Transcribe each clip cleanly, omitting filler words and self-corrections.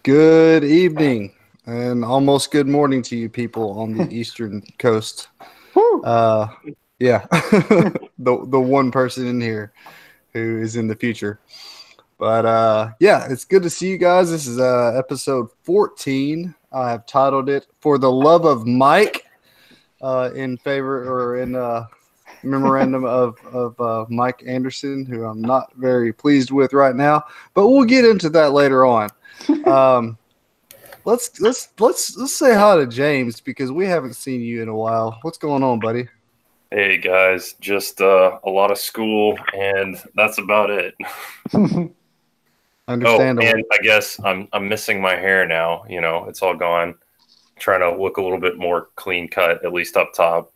Good evening and almost good morning to you people on the Eastern Coast. Woo! Uh, yeah, the one person in here who is in the future. But yeah, it's good to see you guys. This is episode 14. I have titled it "For the Love of Mike," in favor or in memorandum of Mike Anderson, who I'm not very pleased with right now. But we'll get into that later on. Um, let's say hi to James because we haven't seen you in a while. What's going on, buddy? Hey guys, just a lot of school, and that's about it. Oh, Understandable. and I guess I'm missing my hair now. It's all gone. Trying to look a little bit more clean cut, at least up top.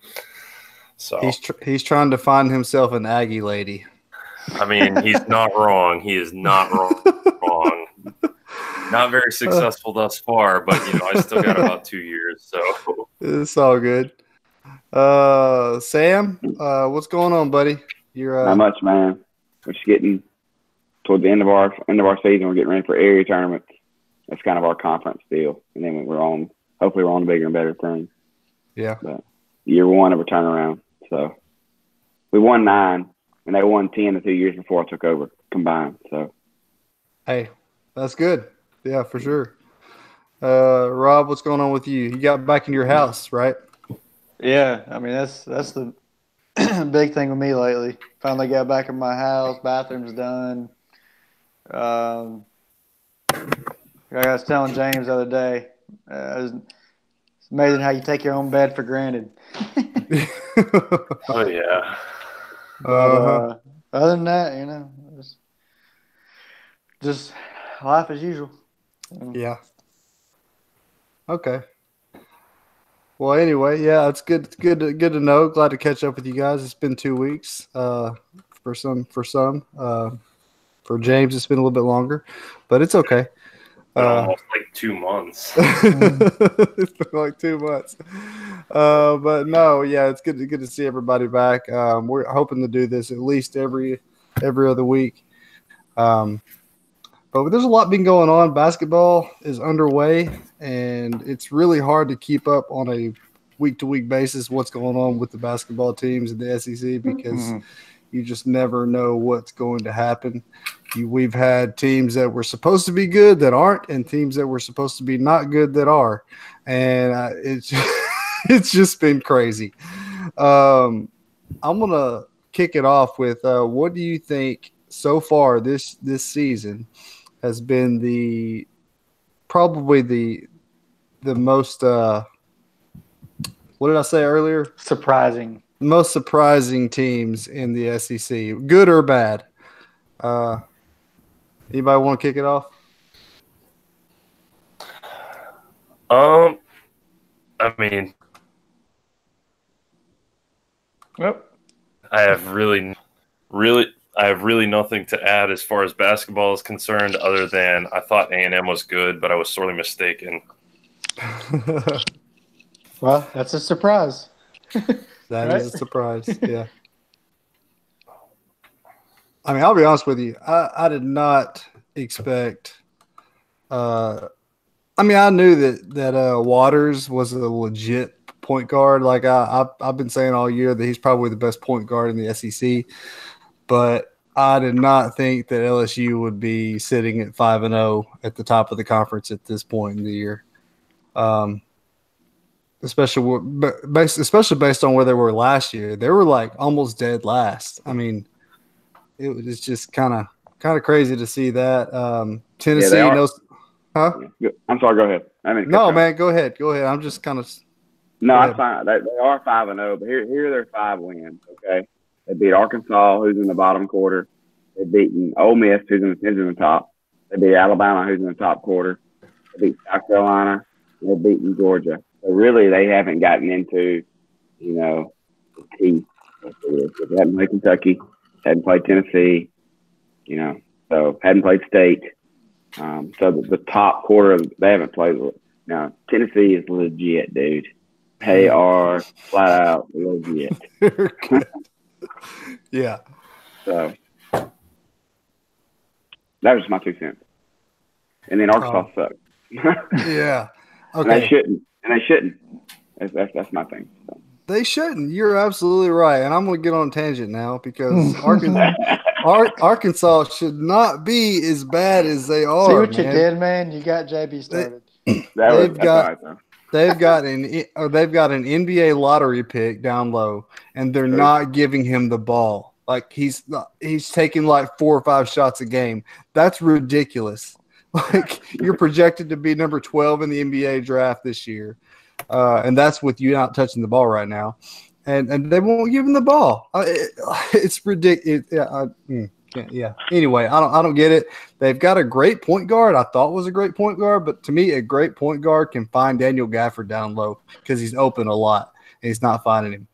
So, He's trying to find himself an Aggie lady. I mean, he's not wrong. He is not wrong. Not very successful thus far, but I still got about 2 years. So, It's all good. Sam, what's going on, buddy? You're Not much, man. We're just getting toward the end of our season. We're getting ready for area tournaments. That's kind of our conference deal, and then hopefully we're on bigger and better things. Yeah. But year one of a turnaround. So we won 9, and they won 10 the 2 years before I took over combined. So Hey, that's good. Yeah, for sure. Rob, what's going on with you? You got back in your house, right? Yeah, I mean that's the big thing with me lately. Finally got back in my house. Bathroom's done. Like I was telling James the other day, it's amazing how you take your own bed for granted. oh yeah. But, other than that, just life as usual. Yeah. Okay. Well, anyway, yeah, it's good. It's good to know. Glad to catch up with you guys. It's been 2 weeks. For some. For James, it's been a little bit longer, but it's okay. Almost like 2 months. It's been like 2 months. But no, yeah, it's good to see everybody back. We're hoping to do this at least every other week. But there's a lot been going on. Basketball is underway, and it's really hard to keep up on a week-to-week basis what's going on with the basketball teams in the SEC because you just never know what's going to happen. We've had teams that were supposed to be good that aren't, and teams that were supposed to be not good that are, and it's it's just been crazy. I'm gonna kick it off with what do you think so far this season has been probably the most what did I say earlier? Surprising. Most surprising teams in the SEC, good or bad. Anybody want to kick it off? I mean, Yep. I have really nothing to add as far as basketball is concerned, other than I thought A&M was good, but I was sorely mistaken. Well, that's a surprise. That Right? is a surprise. Yeah. I mean, I'll be honest with you. I did not expect. I mean, I knew that Waters was a legit point guard. Like I've been saying all year that he's probably the best point guard in the SEC. But I did not think that LSU would be sitting at 5-0 at the top of the conference at this point in the year. Especially based on where they were last year. They were like almost dead last. I mean, it was just kind of crazy to see that. Tennessee yeah, knows. Huh? I'm sorry. Go ahead. No, man, go ahead. I'm just kind of. No, I'm fine. They are 5-0, but here are their 5 wins. Okay, they beat Arkansas, who's in the bottom quarter. They beaten Ole Miss, who's in the top. They beat Alabama, who's in the top quarter. They beat South Carolina. They've beaten Georgia. So really, they haven't gotten into, the teeth. They hadn't played Kentucky, hadn't played Tennessee, so hadn't played State. So the top quarter, they haven't played. Now, Tennessee is legit, dude. They are flat out legit. Yeah. So that was my 2 cents. And then Arkansas sucked. Yeah. And they Okay. shouldn't. That's my thing. So. They shouldn't. You're absolutely right. And I'm going to get on a tangent now because Arkansas should not be as bad as they See are, what you man. did, man? You got JB started. They've That's all right, though. they've got an NBA lottery pick down low, and they're True. not giving him the ball. Like he's taking like 4 or 5 shots a game. That's ridiculous. Like you're projected to be number 12 in the NBA draft this year, and that's with you not touching the ball right now, and they won't give him the ball. It's ridiculous. Yeah. Anyway, I don't get it. They've got a great point guard. I thought was a great point guard, but to me, a great point guard can find Daniel Gafford down low because he's open a lot and he's not finding him.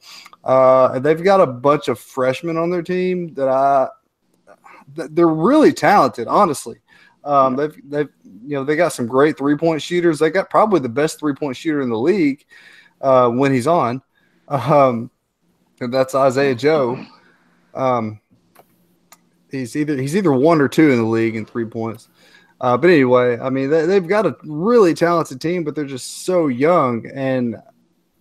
They've got a bunch of freshmen on their team they're really talented, honestly. They got some great 3-point shooters. They got probably the best 3-point shooter in the league when he's on. And that's Isaiah Joe. He's either 1 or 2 in the league in 3 points. But anyway, I mean they've got a really talented team, but they're just so young.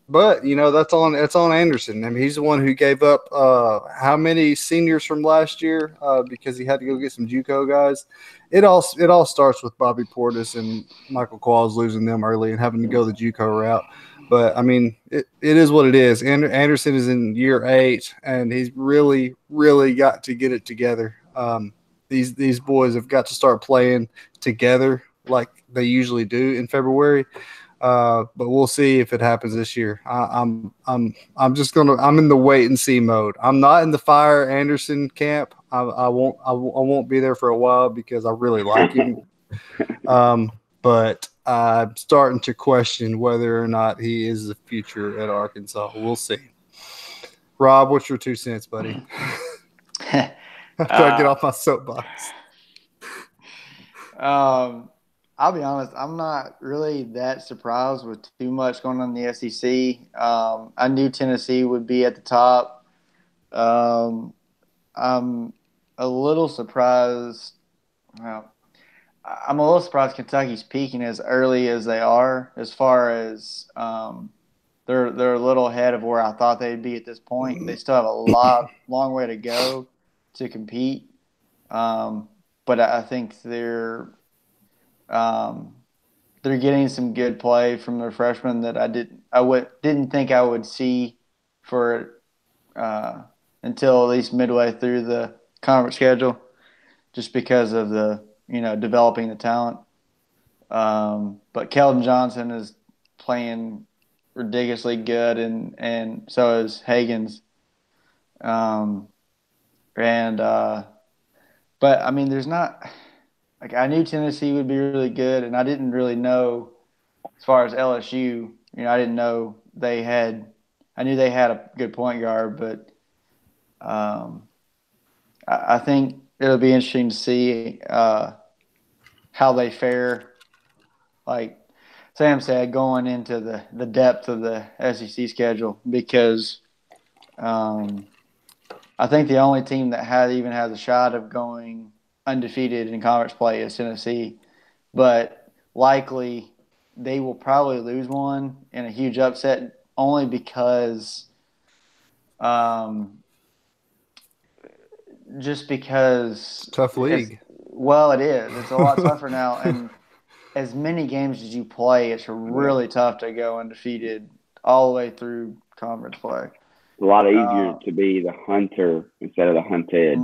But that's on Anderson. I mean he's the one who gave up how many seniors from last year because he had to go get some JUCO guys. It all starts with Bobby Portis and Michael Qualls losing them early and having to go the JUCO route. But I mean, it is what it is. Anderson is in year 8, and he's really, really got to get it together. These boys have got to start playing together like they usually do in February. But we'll see if it happens this year. I'm in the wait and see mode. I'm not in the fire Anderson camp. I won't be there for a while because I really like him. But I'm starting to question whether or not he is the future at Arkansas. We'll see. Rob, what's your 2 cents, buddy? After I get off my soapbox. I'll be honest, I'm not really that surprised with too much going on in the SEC. I knew Tennessee would be at the top. I'm a little surprised. Well, I'm a little surprised Kentucky's peaking as early as they are, as far as they're a little ahead of where I thought they'd be at this point. They still have a long way to go to compete. But I think they're getting some good play from their freshmen that I didn't think I would see for until at least midway through the conference schedule, just because of the developing the talent. But Keldon Johnson is playing ridiculously good, and so is Hagens. But I mean, there's not. Like, I knew Tennessee would be really good, and I didn't really know as far as LSU. I didn't know they had. I knew they had a good point guard, but I think it'll be interesting to see how they fare. Like Sam said, going into the depth of the SEC schedule, because I think the only team that even has a shot of going undefeated in conference play is Tennessee, but likely they will probably lose one in a huge upset, only because just because tough league. It is. It's a lot tougher now, and as many games as you play, it's really tough to go undefeated all the way through conference play. It's a lot easier to be the hunter instead of the hunted.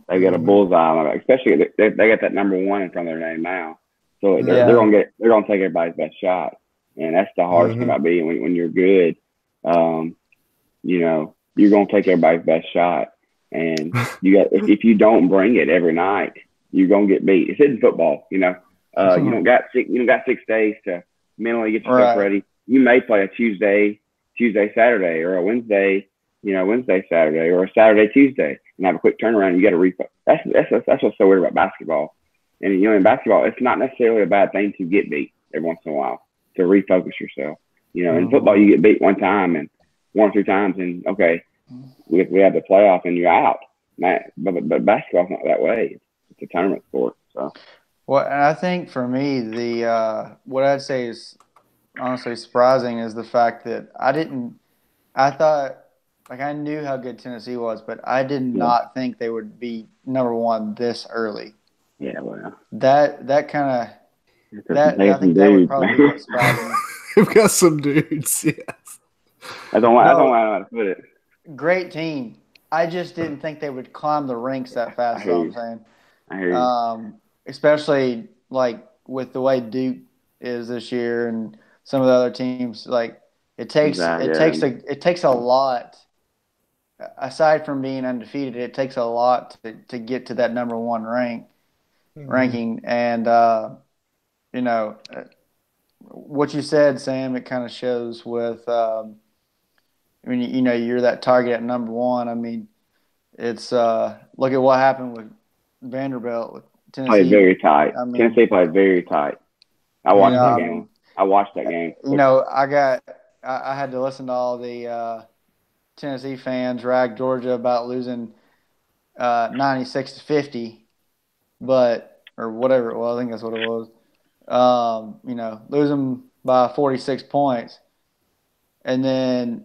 They got a bullseye on it, especially they got that number 1 in front of their name now, so they're gonna take everybody's best shot, and that's the hardest thing about being when you're good. You're gonna take everybody's best shot, and if you don't bring it every night, you're gonna get beat. It's in football, you don't got 6 days to mentally get yourself ready. You may play a Tuesday, Saturday, or a Wednesday, Saturday, or a Saturday, Tuesday, and have a quick turnaround. You got to refocus. That's what's so weird about basketball. And in basketball, it's not necessarily a bad thing to get beat every once in a while, to refocus yourself. In football, you get beat 1 time and 1 or 2 times, and okay, we have the playoff and you're out. But basketball's not that way. It's a tournament sport. So Well, and I think for me, the what I'd say is honestly surprising is the fact that I thought, like, I knew how good Tennessee was, but I did Yeah. not think they would be number one this early. Yeah, well, That kind of they I have some think that would dudes, probably be man. what surprised me. We've got some dudes. Yes. That's why I No, know how to put it. great team. I just didn't think they would climb the ranks that I fast. Is hear all I'm you. saying. I hear you. Especially like with the way Duke is this year and some of the other teams. Like Exactly, yeah. it takes a lot. Aside from being undefeated, it takes a lot to get to that number one ranking. And you know what you said, Sam. It kind of shows with. I mean, you're that target at number one. I mean, it's look at what happened with Vanderbilt with Played Tennessee. very tight. I mean, Tennessee played very tight. I watched that game. I watched that game. I had to listen to all the Tennessee fans rag Georgia about losing 96-50, or whatever it was. I think that's what it was. Losing by 46 points, and then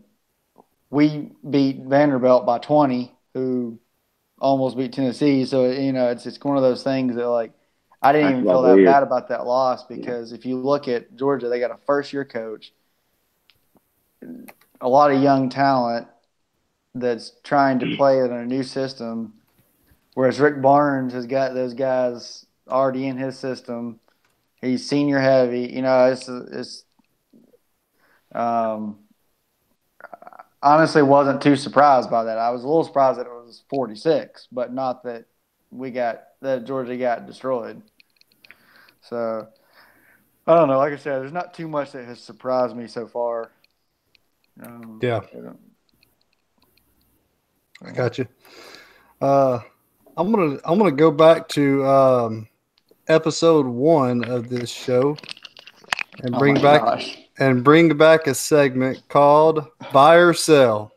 we beat Vanderbilt by 20, who almost beat Tennessee. So it's one of those things that like I didn't even feel that weird. bad about that loss because if you look at Georgia, they got a first-year coach, a lot of young talent that's trying to play in a new system, whereas Rick Barnes has got those guys already in his system. He's senior heavy. It's honestly wasn't too surprised by that. I was a little surprised that it was 46, but not that that Georgia got destroyed. So I don't know. Like I said, there's not too much that has surprised me so far. Yeah, I got you. I'm gonna go back to episode 1 of this show and bring back a segment called Buy or Sell.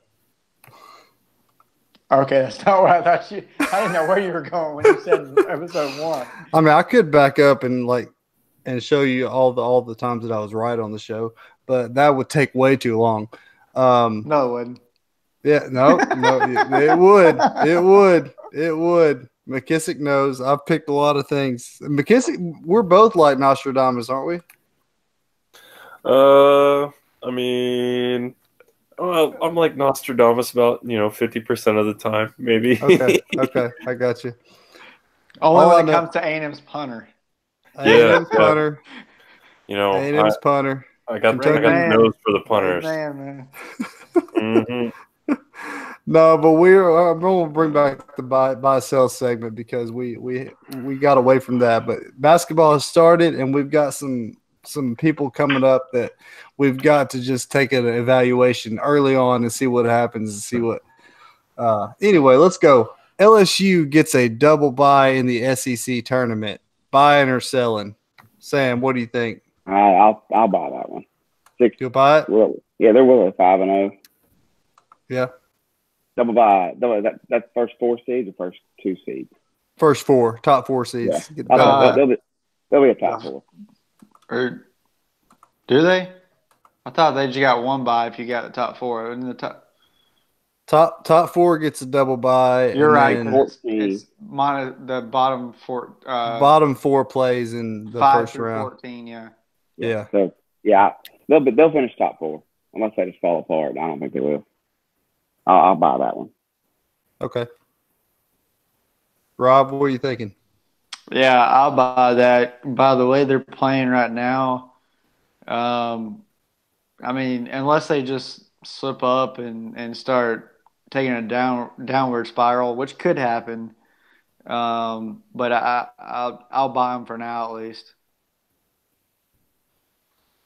Okay, that's not what I thought you. I didn't know where you were going when you said episode 1. I mean, I could back up and show you all the times that I was right on the show, but that would take way too long. No, it wouldn't. Yeah, no, it would. McKissick knows. I've picked a lot of things. McKissick, we're both like Nostradamus, aren't we? I mean, well, I'm like Nostradamus about 50% of the time, maybe. Okay, I got you. Only when it comes to A&M's punter. A&M's punter. A&M's punter. I got the nose for the punters. Man. Mm-hmm. No, but I'm going to bring back the buy sell segment because we got away from that. But basketball has started, and we've got some people coming up that we've got to just take an evaluation early on and see what happens and see what. Anyway, let's go. LSU gets a double bye in the SEC tournament. Buying or selling? Sam, what do you think? I'll buy that one. You'll buy it? Well, yeah, they're willing 5-0. Yeah. Double bye. That's first 4 seeds or first 2 seeds? First 4, top 4 seeds. Yeah. They'll be a top 4. Or do they? I thought they just got one bye if you got the top 4. In the top 4 gets a double bye. You're right. It's the bottom 4. Bottom 4 plays in the first round. 14, yeah. Yeah. So they'll finish top 4 unless they just fall apart. I don't think they will. I'll buy that one. Okay. Rob, what are you thinking? Yeah, I'll buy that. By the way they're playing right now, I mean, unless they just slip up and start taking a downward spiral, which could happen, but I'll buy them for now at least.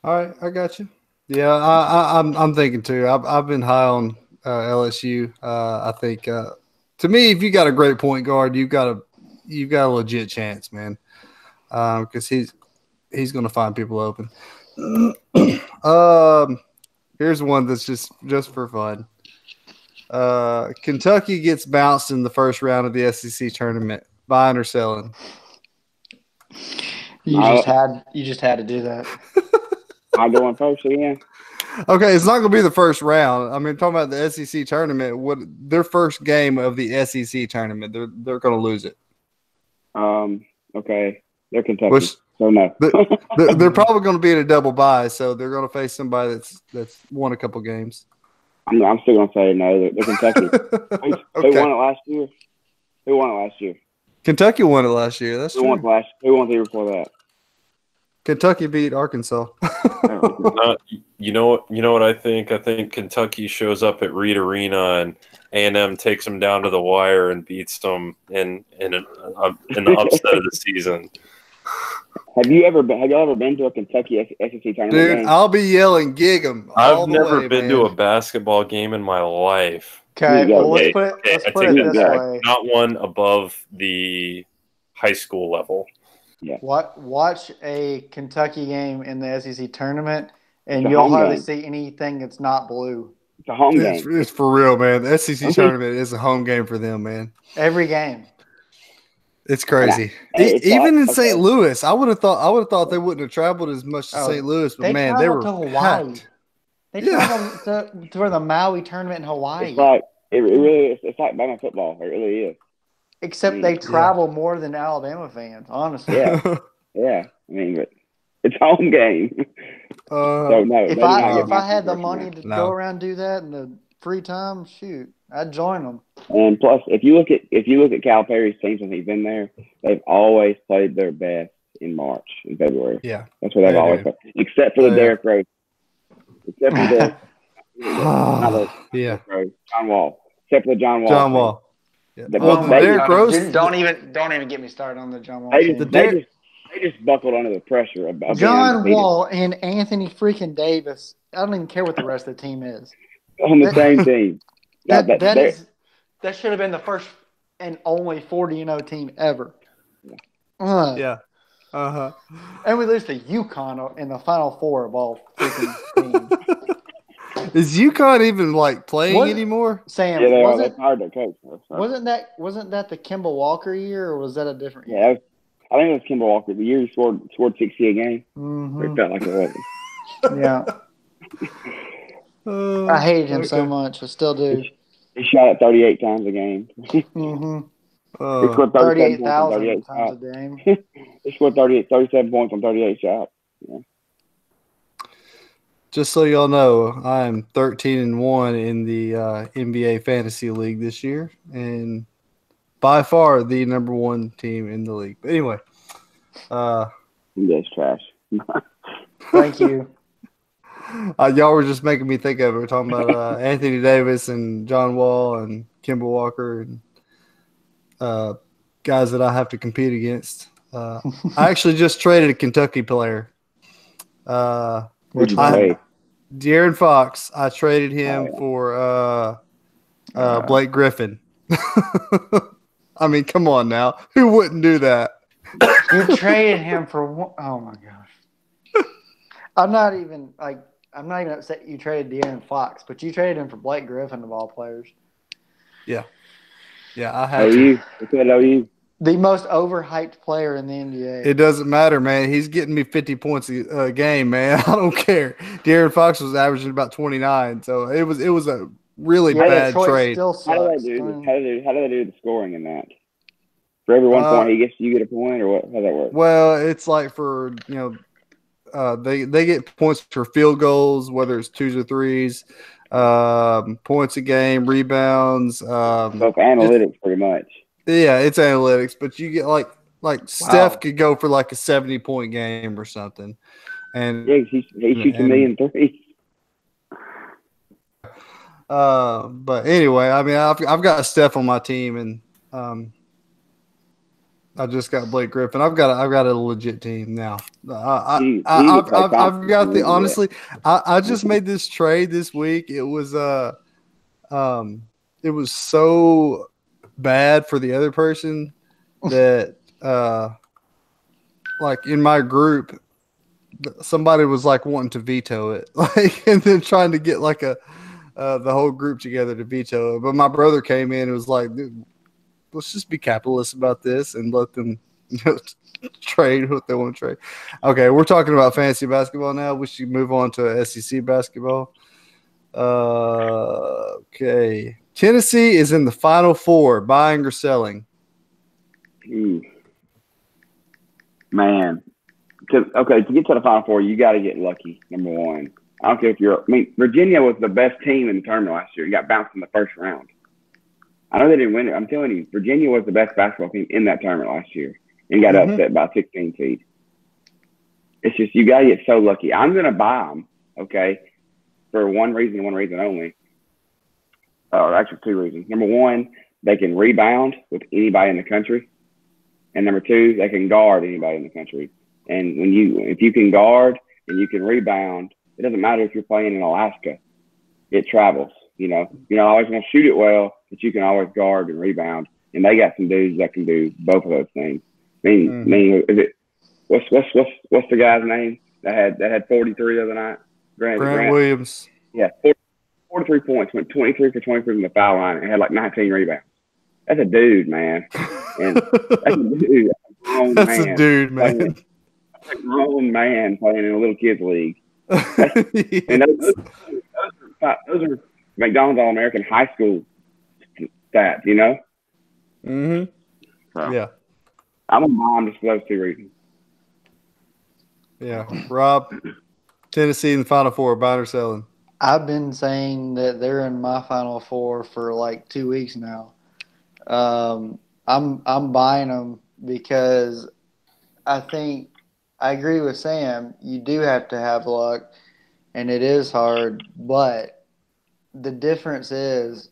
All right, I got you. Yeah, I'm thinking too. I've been high on LSU. I think to me, if you got a great point guard, you've got a legit chance, man. Because he's going to find people open. Here's one that's just for fun. Kentucky gets bounced in the first round of the SEC tournament. Buying or selling? You just had to do that. I'll go on first again. Okay, it's not going to be the first round. I mean, talking about the SEC tournament, their first game of the SEC tournament, they're going to lose it. Okay, they're Kentucky, so no. They're probably going to be in a double bye, so they're going to face somebody that's won a couple games. I'm still going to say no. They're Kentucky. Okay. Who won it last year? Who won it last year? Kentucky won it last year. That's Who true. won the year before that? Kentucky beat Arkansas. You know what I think? I think Kentucky shows up at Reed Arena and A&M takes them down to the wire and beats them in the upset of the season. Have y'all ever been to a Kentucky SEC tournament Dude, game? I'll be yelling, gig 'em. I've never been to a basketball game in my life. Okay, well, let's put it this back. way. Not one above the high school level. Yeah. Watch a Kentucky game in the SEC tournament, and It's a you'll home hardly game. see anything that's not blue. It's a home game. It's for real, man. The SEC tournament is a home game for them, man. Every game. It's crazy. Even in St. Louis, I would have thought they wouldn't have traveled as much to St. Louis, but man, they were to Hawaii. packed. They traveled to the Maui tournament in Hawaii. It's like it really is. It's like Bama football. It really is. Except they travel more than Alabama fans, honestly. Yeah, yeah. I mean, but it's home game. So no. If I had the money to go around and do that in the free time, shoot, I'd join them. And plus, if you look at Calipari's teams when he's been there, they've always played their best in March and February. Yeah, that's what they've always played, except for the Derrick Rose. Except for the John Wall. Except for the John Wall. John Wall. Yeah. Derrick Rose. Don't even get me started on the John Wall. They just buckled under the pressure of John Wall and Anthony freaking Davis. I don't even care what the rest of the team is. On the same team. That should have been the first and only 40-0 team ever. Yeah. Uh-huh. And we lose to UConn in the Final Four of all freaking teams. Is UConn even playing anymore? Sam, yeah, that's hard to coach. Wasn't that the Kemba Walker year, or was that a different year? Yeah, I think it was Kemba Walker. The year he scored 60 a game. Mm-hmm. It felt like it was. Yeah. I hated him so much. I still do. He shot it 38 times a game. Mm-hmm. He scored 38,000 times a game. He scored 37 points on 38 shots. Yeah. Just so y'all know, I'm 13-1 in the NBA Fantasy League this year, and by far the number one team in the league. But anyway, NBA's trash. Thank you. Y'all were just making me think of it. We're talking about Anthony Davis and John Wall and Kemba Walker and guys that I have to compete against. I actually just traded a Kentucky player. Which trade? De'Aaron Fox. I traded him for Blake Griffin. I mean, come on now. Who wouldn't do that? You traded him for one. Oh my gosh. I'm not even upset you traded De'Aaron Fox, but you traded him for Blake Griffin of all players. Yeah. Yeah, I had to. It's at OU. The most overhyped player in the NBA. It doesn't matter, man. He's getting me 50 points a game, man. I don't care. De'Aaron Fox was averaging about 29, so it was a really bad trade. How do they do the scoring in that? For every 1 point you get a point, or what? How does that work? Well, it's like for they get points for field goals, whether it's twos or threes, points a game, rebounds. So it's analytics, pretty much. Yeah, it's analytics, but you get like Steph could go for like a 70-point game or something, and he shoots a million threes. But anyway, I mean, I've got Steph on my team, and I just got Blake Griffin. I've got a legit team now. I've got the honestly. I just made this trade this week. It was so bad for the other person that like in my group somebody was like wanting to veto it, like, and then trying to get like the whole group together to veto it. But my brother came in and was like, dude, let's just be capitalist about this and let them trade what they want to trade. Okay, we're talking about fantasy basketball now. We should move on to SEC basketball. Okay. Tennessee is in the Final Four, buying or selling? Man. To get to the Final Four, you got to get lucky, number one. I don't care if you're – I mean, Virginia was the best team in the tournament last year. You got bounced in the first round. I know they didn't win it. I'm telling you, Virginia was the best basketball team in that tournament last year and got upset by a 16 seed. It's just you got to get so lucky. I'm going to buy them, okay, for one reason only. Actually, two reasons. Number one, they can rebound with anybody in the country. And number two, they can guard anybody in the country. And if you can guard and you can rebound, it doesn't matter if you're playing in Alaska. It travels. You're not always going to shoot it well, but you can always guard and rebound. And they got some dudes that can do both of those things. Is it what's the guy's name that had 43 the other night? Grant Williams. Yeah, 43 points, went 23 for 23 from the foul line, and had like 19 rebounds. That's a dude, man. And that's a dude. That's a dude, man. That's a grown man playing in a little kids league. And those are McDonald's All-American high school stats, Mm-hmm. So, yeah. I'm a mom just for those two reasons. Yeah. Rob, Tennessee in the Final Four, buying or selling? I've been saying that they're in my Final Four for like 2 weeks now. I'm buying them because I think I agree with Sam. You do have to have luck, and it is hard. But the difference is,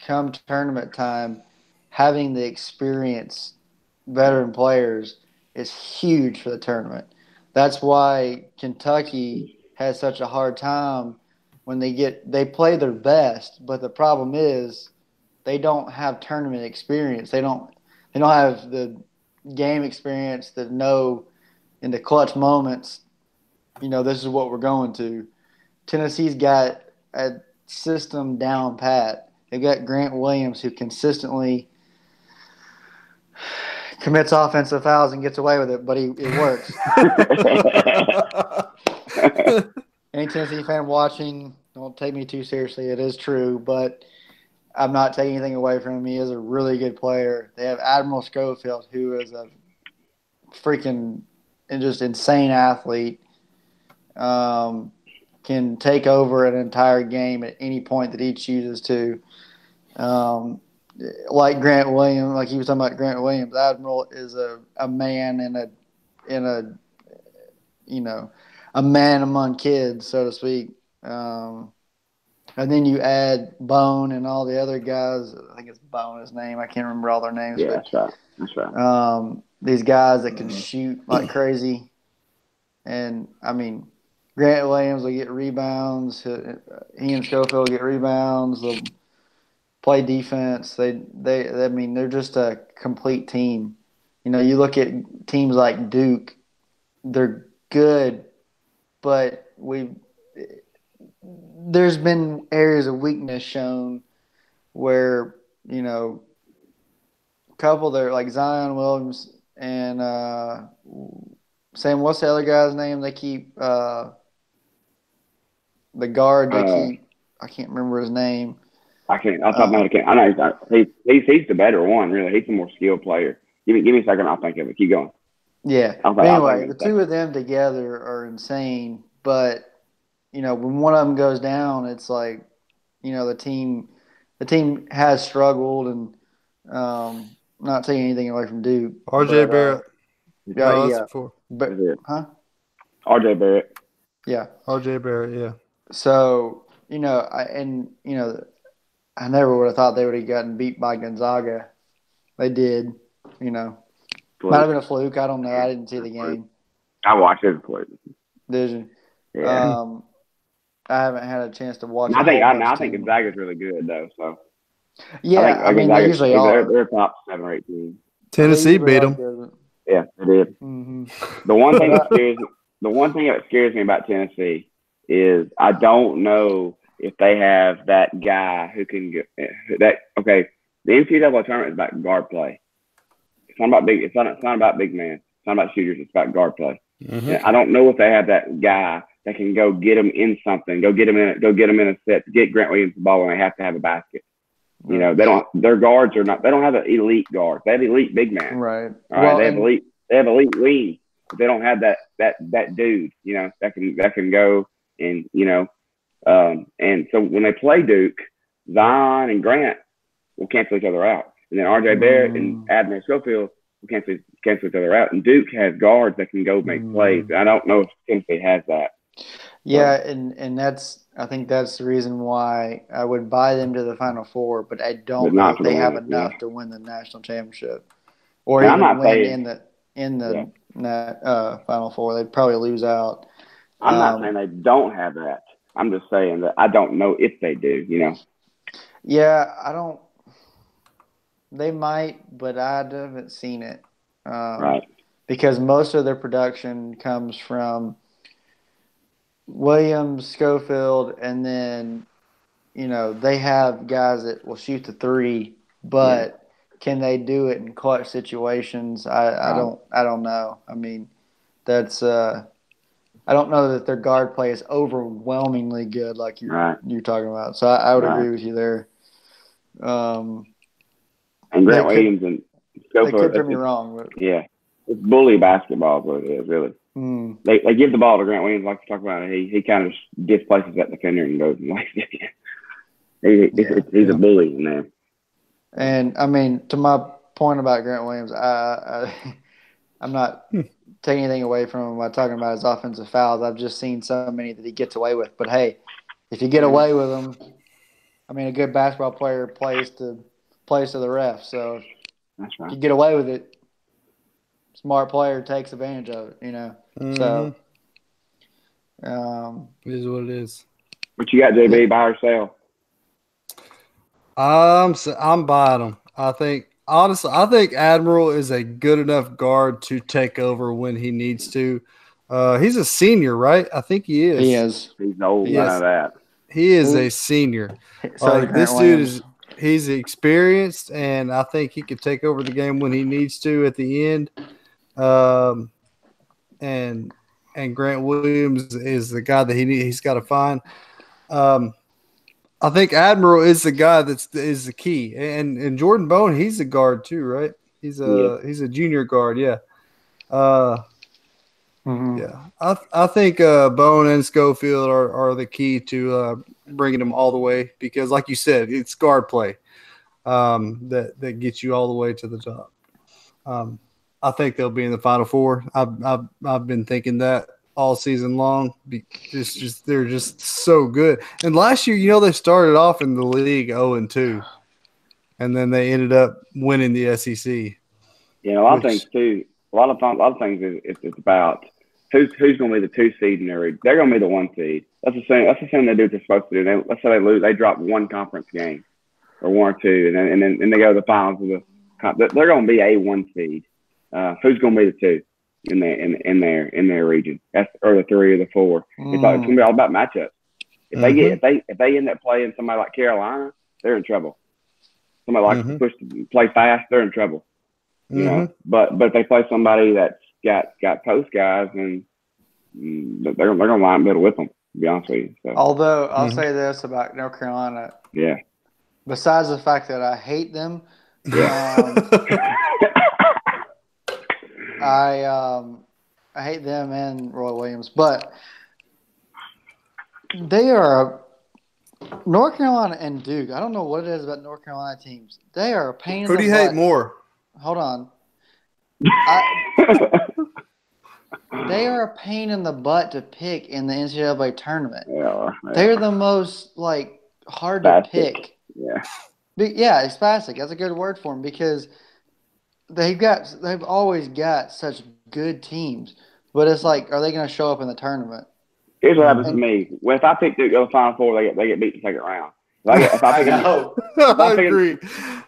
come tournament time, having the experienced veteran players is huge for the tournament. That's why Kentucky has such a hard time when they play their best, but the problem is they don't have tournament experience. They don't have the game experience that know in the clutch moments, this is what we're going to. Tennessee's got a system down pat. They got Grant Williams, who consistently commits offensive fouls and gets away with it, but it works. Any Tennessee fan watching, don't take me too seriously. It is true, but I'm not taking anything away from him. He is a really good player. They have Admiral Schofield, who is a freaking and just insane athlete. Can take over an entire game at any point that he chooses to. Like Grant Williams, like he was talking about Grant Williams, Admiral is a man a man among kids, so to speak. And then you add Bone and all the other guys. I think it's Bone, his name. I can't remember all their names. Yeah, that's right. These guys that can shoot like crazy. And, Grant Williams will get rebounds. He and Schofield will get rebounds. They'll play defense. They're just a complete team. You look at teams like Duke, they're good, but there's been areas of weakness shown where, a couple there, like Zion Williams and Sam, what's the other guy's name? They keep the guard. I can't remember his name. I can't. I'll talk about it. I know he's the better one. Really, he's the more skilled player. Give me a second. I'll think of it. Keep going. Yeah. Anyway, the two of them together are insane. But when one of them goes down, it's like the team has struggled, and not taking anything away from Duke. RJ Barrett. Yeah. RJ Barrett. Yeah. RJ Barrett. Yeah. So I never would have thought they would have gotten beat by Gonzaga. They did. Might have been a fluke. I don't know. I didn't see the game. I watched it. Did you? Yeah. I haven't had a chance to watch. I think Gonzaga's really good though. So yeah, they usually are. They're top 7 or 8 team. Tennessee beat them. Yeah, they did. Mm-hmm. The one thing that scares me about Tennessee is I don't know if they have that guy who can get that. Okay, the NCAA tournament is about guard play. It's not about big. It's not about big man. It's not about shooters. It's about guard play. Mm-hmm. And I don't know if they have that guy that can go get them in something, go get them in a set, to get Grant Williams the ball when they have to have a basket. You know, they don't. Their guards are not. They don't have an elite guard. They have elite big man. Right. All right. Well, they have elite wing, but they don't have that dude. You know, that can go and and so when they play Duke, Zion and Grant will cancel each other out, and then R.J. Barrett and Abner Schofield will cancel each other out. And Duke has guards that can go make plays. I don't know if Tennessee has that. Yeah, and I think that's the reason why I would buy them to the Final Four, but I don't know if they have enough to win the national championship or even win in the Final Four. They'd probably lose out. I'm not saying they don't have that. I'm just saying that I don't know if they do. You know. Yeah, I don't. They might, but I haven't seen it. Right. Because most of their production comes from Williams, Schofield, and then, they have guys that will shoot the three, but can they do it in clutch situations? I don't know. I mean, that's I don't know that their guard play is overwhelmingly good like you're talking about. So I would agree with you there. And Grant Williams and Schofield. They could prove me wrong. But. Yeah. It's bully basketball is what it is, really. They give the ball to Grant Williams, like we talked about. He kind of displaces that defender and goes and likes it. He's a bully in there. And, I mean, to my point about Grant Williams, I'm not taking anything away from him by talking about his offensive fouls. I've just seen so many that he gets away with. But, hey, if you get away with them, I mean, a good basketball player plays to the ref. So that's right. If you get away with it, smart player takes advantage of it, Mm-hmm. So, it is what it is. What you got, JB? Buy or sell? I'm buying him. I think Admiral is a good enough guard to take over when he needs to. He's a senior, right? I think he is. He is. He's old. I know that. He is a senior. So this dude he's experienced, and I think he could take over the game when he needs to at the end. And Grant Williams is the guy that he's got to find. I think Admiral is the guy is the key, and Jordan Bone, he's a guard too, right? He's a junior guard, yeah. Yeah. I think Bone and Schofield are the key to bringing them all the way because, like you said, it's guard play that gets you all the way to the top. I think they'll be in the Final Four. I've been thinking that all season long. They're just so good. And last year, they started off in the league 0-2, and then they ended up winning the SEC. Yeah, a lot of things too. A lot of things it's about who's going to be the 2 seed in their region. They're going to be the 1 seed. Let's assume they do what they're supposed to do. Let's say they lose. They drop 1 conference game or 1 or 2, and then they go to the finals of they're going to be a 1 seed. Who's going to be the 2 in their region? That's or the 3 or the 4. It's going to be all about matchups. If they end up playing somebody like Carolina, they're in trouble. Somebody like push to play fast, they're in trouble. You know, but if they play somebody that's got post guys, and they're going to line middle with them. To be honest with you. So. Although I'll say this about North Carolina. Yeah. Besides the fact that I hate them. I hate them and Roy Williams, but they are North Carolina and Duke. I don't know what it is about North Carolina teams. They are a pain in the butt. Who do you hate more? Hold on. They are a pain in the butt to pick in the NCAA tournament. Yeah. They're the most hard to pick. Yeah. Yeah, it's spastic. That's a good word for them because they've always got such good teams. But it's are they going to show up in the tournament? Here's what happens to me. If I pick Duke to go to the Final Four, they get beat in the second round. I agree.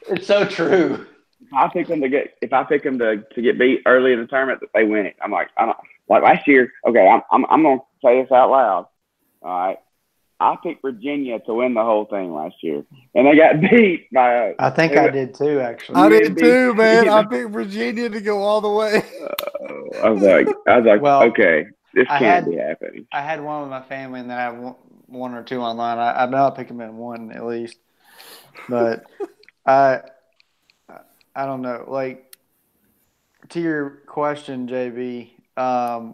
It's so true. If I pick them to get beat early in the tournament, they win it. I'm like last year. Okay, I'm going to say this out loud. All right. I picked Virginia to win the whole thing last year, and they got beat by. I think I did too, actually. I did too, man. I picked Virginia to go all the way. I was like, Well, okay, this can't be happening. I had one with my family, and then I have one or two online. I know I picked them in one at least, but I don't know. Like, to your question, JB, I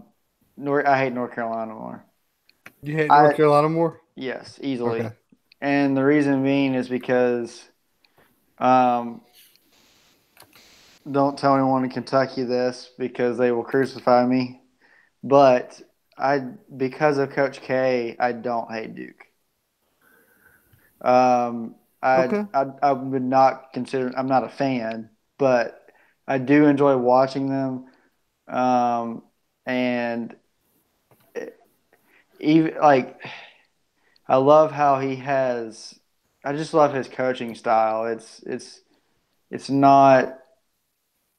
hate North Carolina more. You hate North Carolina more? Yes, easily. Okay. And the reason being is because, don't tell anyone in Kentucky this because they will crucify me. But because of Coach K, I don't hate Duke. I would not consider. I'm not a fan, but I do enjoy watching them. And even like, I love how he has. I just love his coaching style. It's not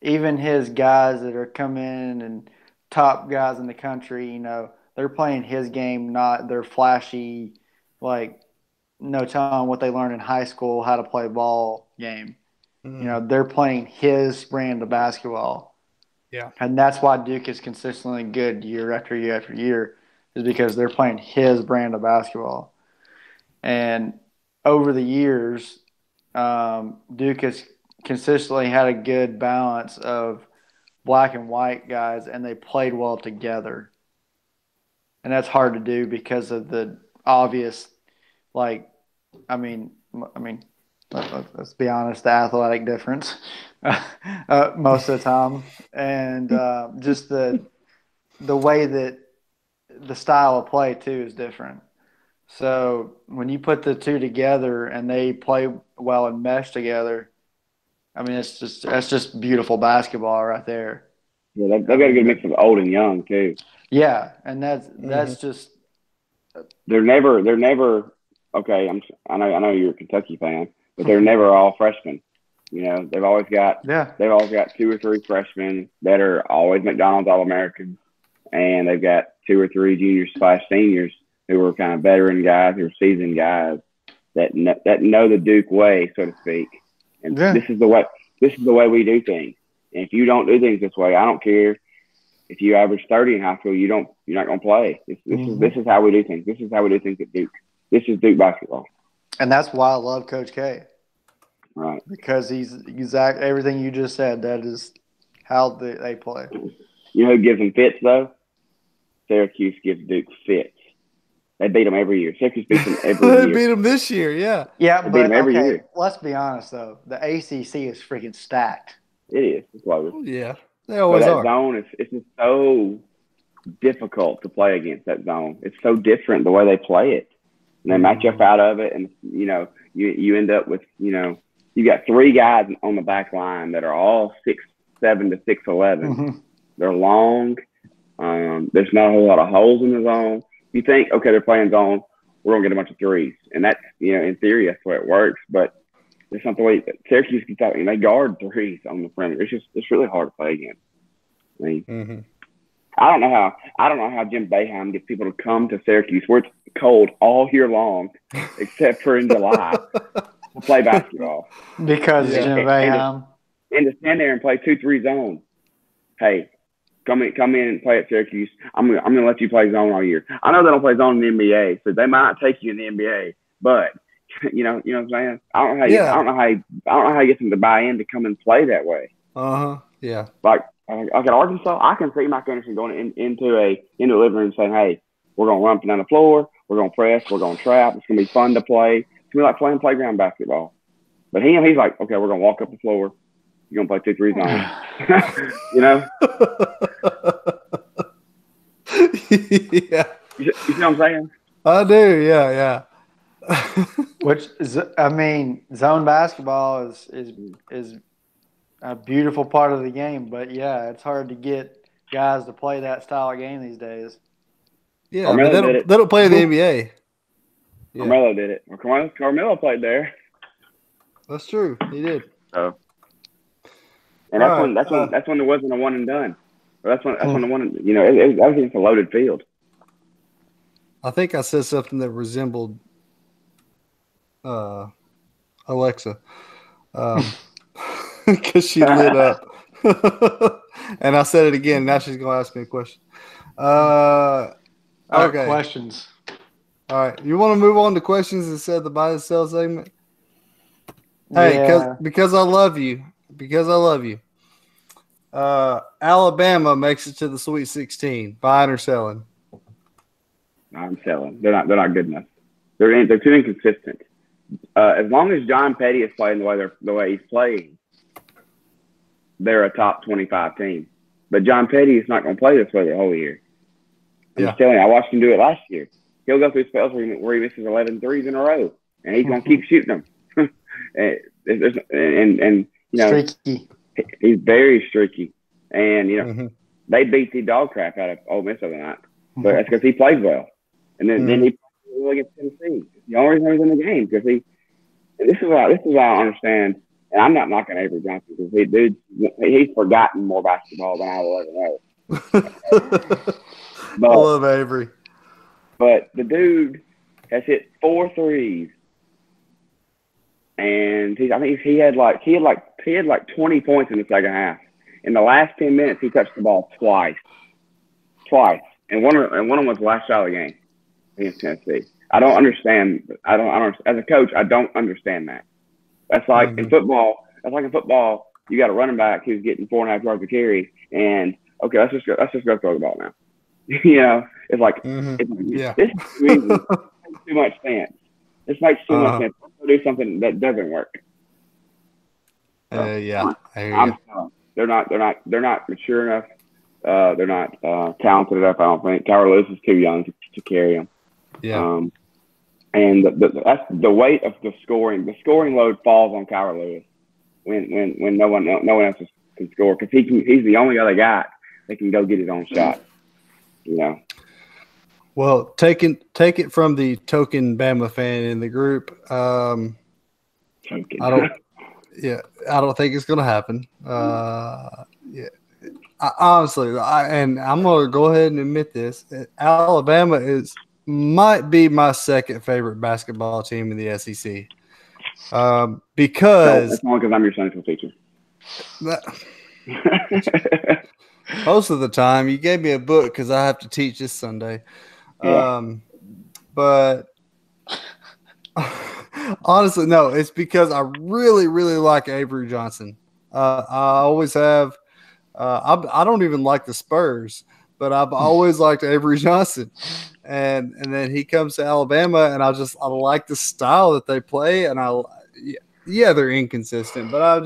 even his guys that are coming and top guys in the country. You know, they're playing his game, not their flashy, like no telling what they learned in high school how to play ball game. You know, they're playing his brand of basketball. Yeah. And that's why Duke is consistently good year after year after year, is because they're playing his brand of basketball. And over the years, Duke has consistently had a good balance of black and white guys, and they played well together. And that's hard to do because of the obvious, like, I mean, let's be honest, the athletic difference most of the time, and just the way that the style of play too is different. So when you put the two together and they play well and mesh together, I mean, that's just beautiful basketball right there. Yeah, they've got a good mix of old and young too. Yeah, and that's just they're never okay. I know you're a Kentucky fan, but they're never all freshmen. You know, they've always got 2 or 3 freshmen that are always McDonald's All-Americans, and they've got 2 or 3 juniors/seniors who are kind of veteran guys, who are seasoned guys that know the Duke way, so to speak. And this is the way we do things. And if you don't do things this way, I don't care if you average 30 in high school, you're not going to play. This is how we do things. This is how we do things at Duke. This is Duke basketball. And that's why I love Coach K. Right. Because he's everything you just said. That is how they play. You know who gives them fits, though? Syracuse gives Duke fits. They beat them every year. Syracuse beats them every year. They beat them this year, yeah. Yeah, they beat them every year. Let's be honest, though. The ACC is freaking stacked. It is. It's loaded. Yeah, they always are. That zone, it's just so difficult to play against that zone. It's so different the way they play it. And they match up out of it, and, you know, you end up with, you know, you got 3 guys on the back line that are all 6'7" to 6'11". Mm-hmm. They're long. There's not a whole lot of holes in the zone. You think, okay, they're playing zone, we're going to get a bunch of threes. And that's, you know, in theory, that's the way it works. But it's not the way Syracuse gets out. And they guard threes on the perimeter. It's really hard to play against. I mean, I don't know how Jim Boeheim gets people to come to Syracuse where it's cold all year long, except for in July, to play basketball. Because Jim Boeheim. And to stand there and play 2-3 zone. Hey, come in and play at Syracuse. I'm gonna let you play zone all year. I know they don't play zone in the NBA, so they might take you in the NBA. But you know what I'm saying? I don't know how you get them to buy in to come and play that way. Yeah. Like at Arkansas, I can see Mike Anderson going into the living room saying, "Hey, we're gonna run up and down the floor. We're gonna press. We're gonna trap. It's gonna be fun to play. It's gonna be like playing playground basketball." But he's like, "Okay, we're gonna walk up the floor. You're gonna play 2-3 zone." You know? Yeah. You see what I'm saying? I do. Yeah. Which is, I mean, zone basketball is a beautiful part of the game, but yeah, it's hard to get guys to play that style of game these days. Yeah, I mean, they don't play in the NBA. Yeah. Carmelo did it. Well, Carmelo played there. That's true. He did. So, and that's when there wasn't a one and done. That's when the one. You know, everything's a loaded field. I think I said something that resembled Alexa, because she lit up. And I said it again. Now she's going to ask me a question. All right, Okay. questions. All right. You want to move on to questions instead of the buy and sell segment? Hey, because I love you. Because I love you. Alabama makes it to the Sweet 16. Buying or selling? I'm selling. They're not good enough. They're too inconsistent. As long as John Petty is playing the way he's playing, they're a top 25 team. But John Petty is not going to play this way the whole year. I'm just telling you, I watched him do it last year. He'll go through spells where he misses 11 threes in a row, and he's going to keep shooting them. and you know, streaky. He's very streaky. And, you know, they beat the dog crap out of Ole Miss the other night. But that's because he plays well. And then he plays well against Tennessee. The only reason he's in the game because this is what I understand. And I'm not knocking Avery Johnson because he's forgotten more basketball than I will ever know. I love Avery. But the dude has hit 4 threes. And I think he had like 20 points in the second half. In the last 10 minutes, he touched the ball twice, and one of them was the last shot of the game against Tennessee. I don't understand. I don't. As a coach, I don't understand that. That's like in football. You got a running back who's getting 4.5 yards a carry, and okay, let's just go throw the ball now. You know, it's like this makes too much sense. This makes too much sense. Let's do something that doesn't work. So, I'm telling. They're not mature enough. They're not talented enough. I don't think Tyler Lewis is too young to carry them. Yeah. And that's the weight of the scoring. The scoring load falls on Tyler Lewis when no one else can score because he's the only other guy that can go get his own shot. You know. Well, take it from the token Bama fan in the group. I don't think it's going to happen. Honestly, and I'm going to go ahead and admit this. Alabama might be my second favorite basketball team in the SEC. Because that's only because I'm your Sunday school teacher. Most of the time, you gave me a book because I have to teach this Sunday. Yeah. But honestly, no, it's because I really, really like Avery Johnson. I always have. I don't even like the Spurs, but I've always liked Avery Johnson. And then he comes to Alabama, and I like the style that they play, and they're inconsistent, but I've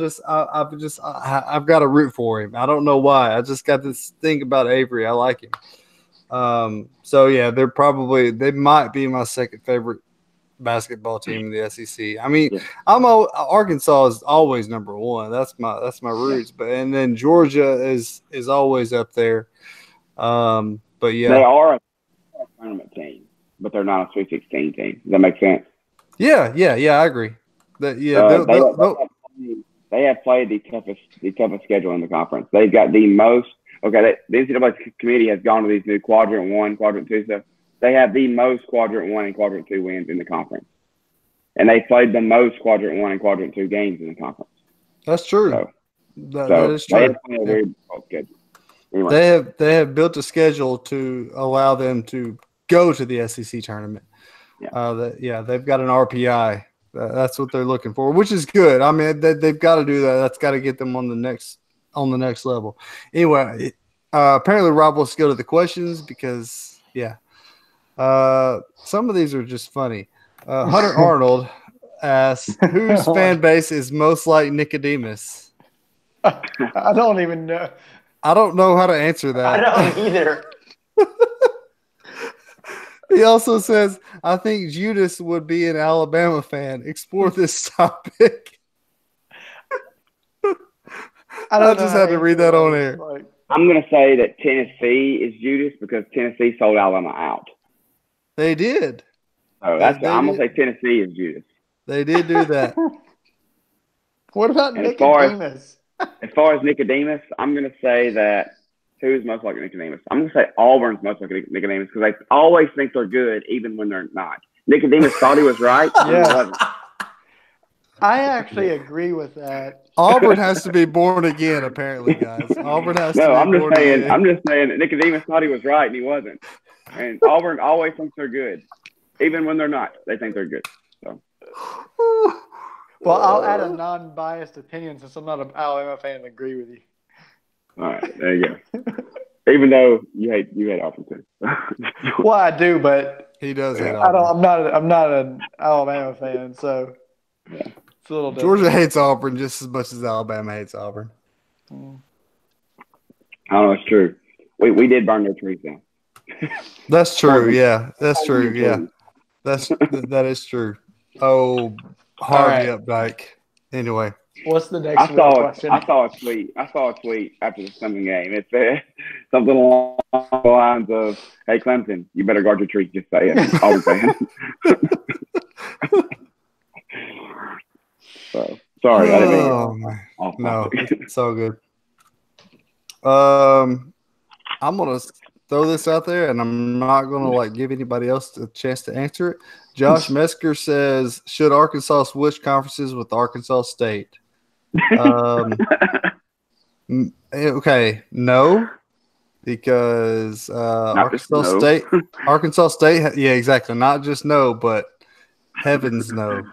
got to root for him. I don't know why. I just got this thing about Avery. I like him. So yeah, they might be my second favorite basketball team in the SEC. I mean, Arkansas is always number one. That's my roots. But and then Georgia is always up there. But yeah, they are a tournament team, but they're not a Sweet 16 team. Does that make sense? Yeah, I agree. They have played the toughest schedule in the conference. They've got the most. Okay, the NCAA committee has gone to these new quadrant 1, quadrant 2 stuff. They have the most quadrant 1 and quadrant 2 wins in the conference, and they played the most quadrant 1 and quadrant 2 games in the conference. That's true. That is true. Anyway. They have built a schedule to allow them to go to the SEC tournament. They've got an RPI. That's what they're looking for, which is good. I mean, they've got to do that. That's got to get them on the next level. Anyway, apparently Rob wants to go to the questions because some of these are just funny. Hunter Arnold asks, whose fan base is most like Nicodemus? I don't even know. I don't know how to answer that. I don't either. He also says, I think Judas would be an Alabama fan. Explore this topic. I just had to read that on air. I'm going to say that Tennessee is Judas because Tennessee sold Alabama out. They did. So I'm going to say Tennessee is Judas. They did do that. What about Nicodemus? As far as Nicodemus, I'm going to say that who's most like Nicodemus? I'm going to say Auburn's most like Nicodemus because they always think they're good even when they're not. Nicodemus thought he was right. And he wasn't. I actually agree with that. Auburn has to be born again, apparently, guys. Auburn has to be born again. I'm just saying that Nicodemus thought he was right and he wasn't. And Auburn always thinks they're good. Even when they're not, they think they're good. So. Well, I'll add a non-biased opinion since I'm not an Alabama fan and agree with you. All right, there you go. Even though you hate Auburn too. Well, I do, but he does hate Auburn. I'm not an Alabama fan, so it's a little different. Georgia hates Auburn just as much as Alabama hates Auburn. I don't know. It's true. We did burn their trees down. That's true. Yeah, that's true. Yeah, that is true. Oh, Harvey Updike. Anyway, what's the next question? I saw a tweet after the Clemson game. It said something along the lines of, "Hey Clemson, you better guard your trees." Just saying, Auburn fan. So sorry, I didn't mean. No, it's all good. I'm gonna throw this out there, and I'm not gonna give anybody else a chance to answer it. Josh Mesker says, "Should Arkansas switch conferences with Arkansas State?" Okay, no, because Arkansas State, yeah, exactly. Not just no, but heavens no.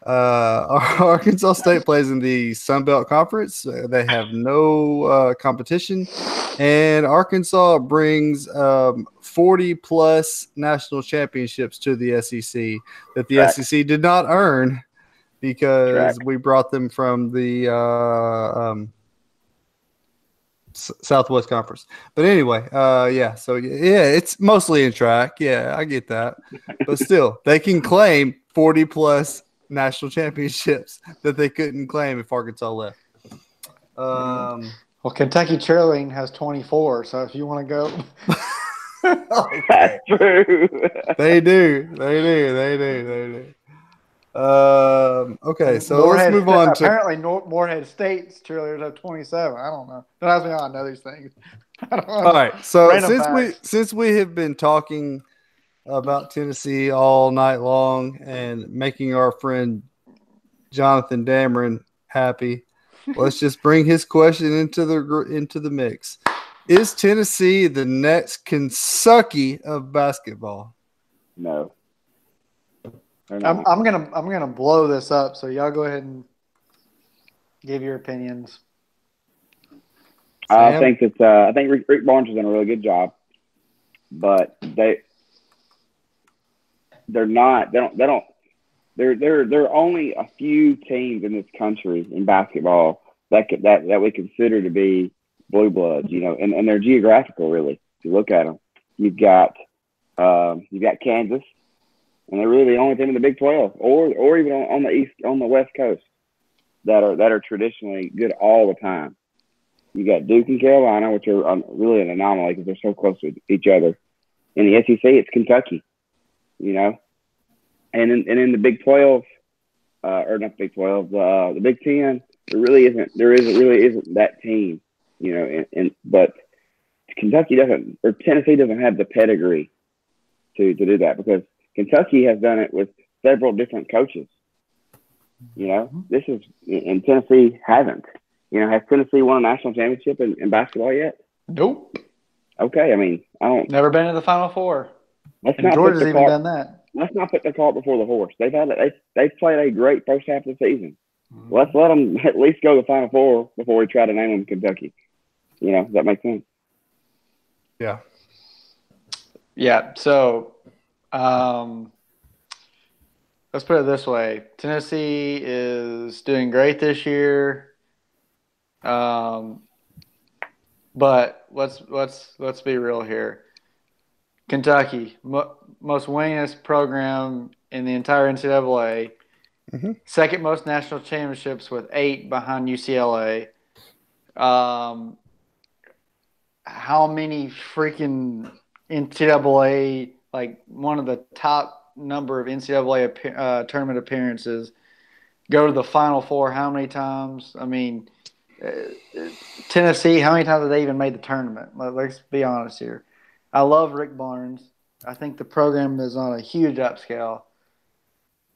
Arkansas State plays in the Sun Belt Conference. They have no competition, and Arkansas brings 40 plus national championships to the SEC that the SEC did not earn because we brought them from the Southwest Conference. But anyway, so it's mostly in track. Yeah, I get that, but still, they can claim 40 plus national championships that they couldn't claim if Arkansas left. Well, Kentucky cheerleading has 24, so if you want to go, that's true. They do. Okay, so let's move on to. Apparently, Morehead State's cheerleaders have 27. I don't know. Don't ask me how I know these things. All right, so since we have been talking about Tennessee all night long and making our friend Jonathan Dameron happy, let's just bring his question into the mix. Is Tennessee the next Kentucky of basketball? No. I'm gonna blow this up, so y'all go ahead and give your opinions. I think Rick Barnes has done a really good job, but there are only a few teams in this country in basketball that we consider to be blue bloods, and they're geographical really. If you look at them, you've got Kansas, and they're really the only team in the Big 12, or even on the West Coast that are traditionally good all the time. You got Duke and Carolina, which are really an anomaly because they're so close to each other. In the SEC, it's Kentucky, and in the Big 12, or not Big 12, the Big 10, there really isn't that team, but Kentucky doesn't, or Tennessee doesn't have the pedigree to do that because Kentucky has done it with several different coaches. And Tennessee hasn't. Has Tennessee won a national championship in basketball yet? Nope. Okay, I mean, I don't. Never been to the Final Four. Georgia's even done that. Let's not put the cart before the horse. They've played a great first half of the season. Let's let them at least go to the Final Four before we try to name them Kentucky. Does that make sense? Yeah. Yeah. So, let's put it this way: Tennessee is doing great this year. But let's be real here. Kentucky, most winningest program in the entire NCAA. Mm-hmm. Second most national championships with 8 behind UCLA. How many freaking NCAA, one of the top number of NCAA tournament appearances, go to the Final Four how many times? I mean, Tennessee, how many times have they even made the tournament? Let's be honest here. I love Rick Barnes. I think the program is on a huge upscale.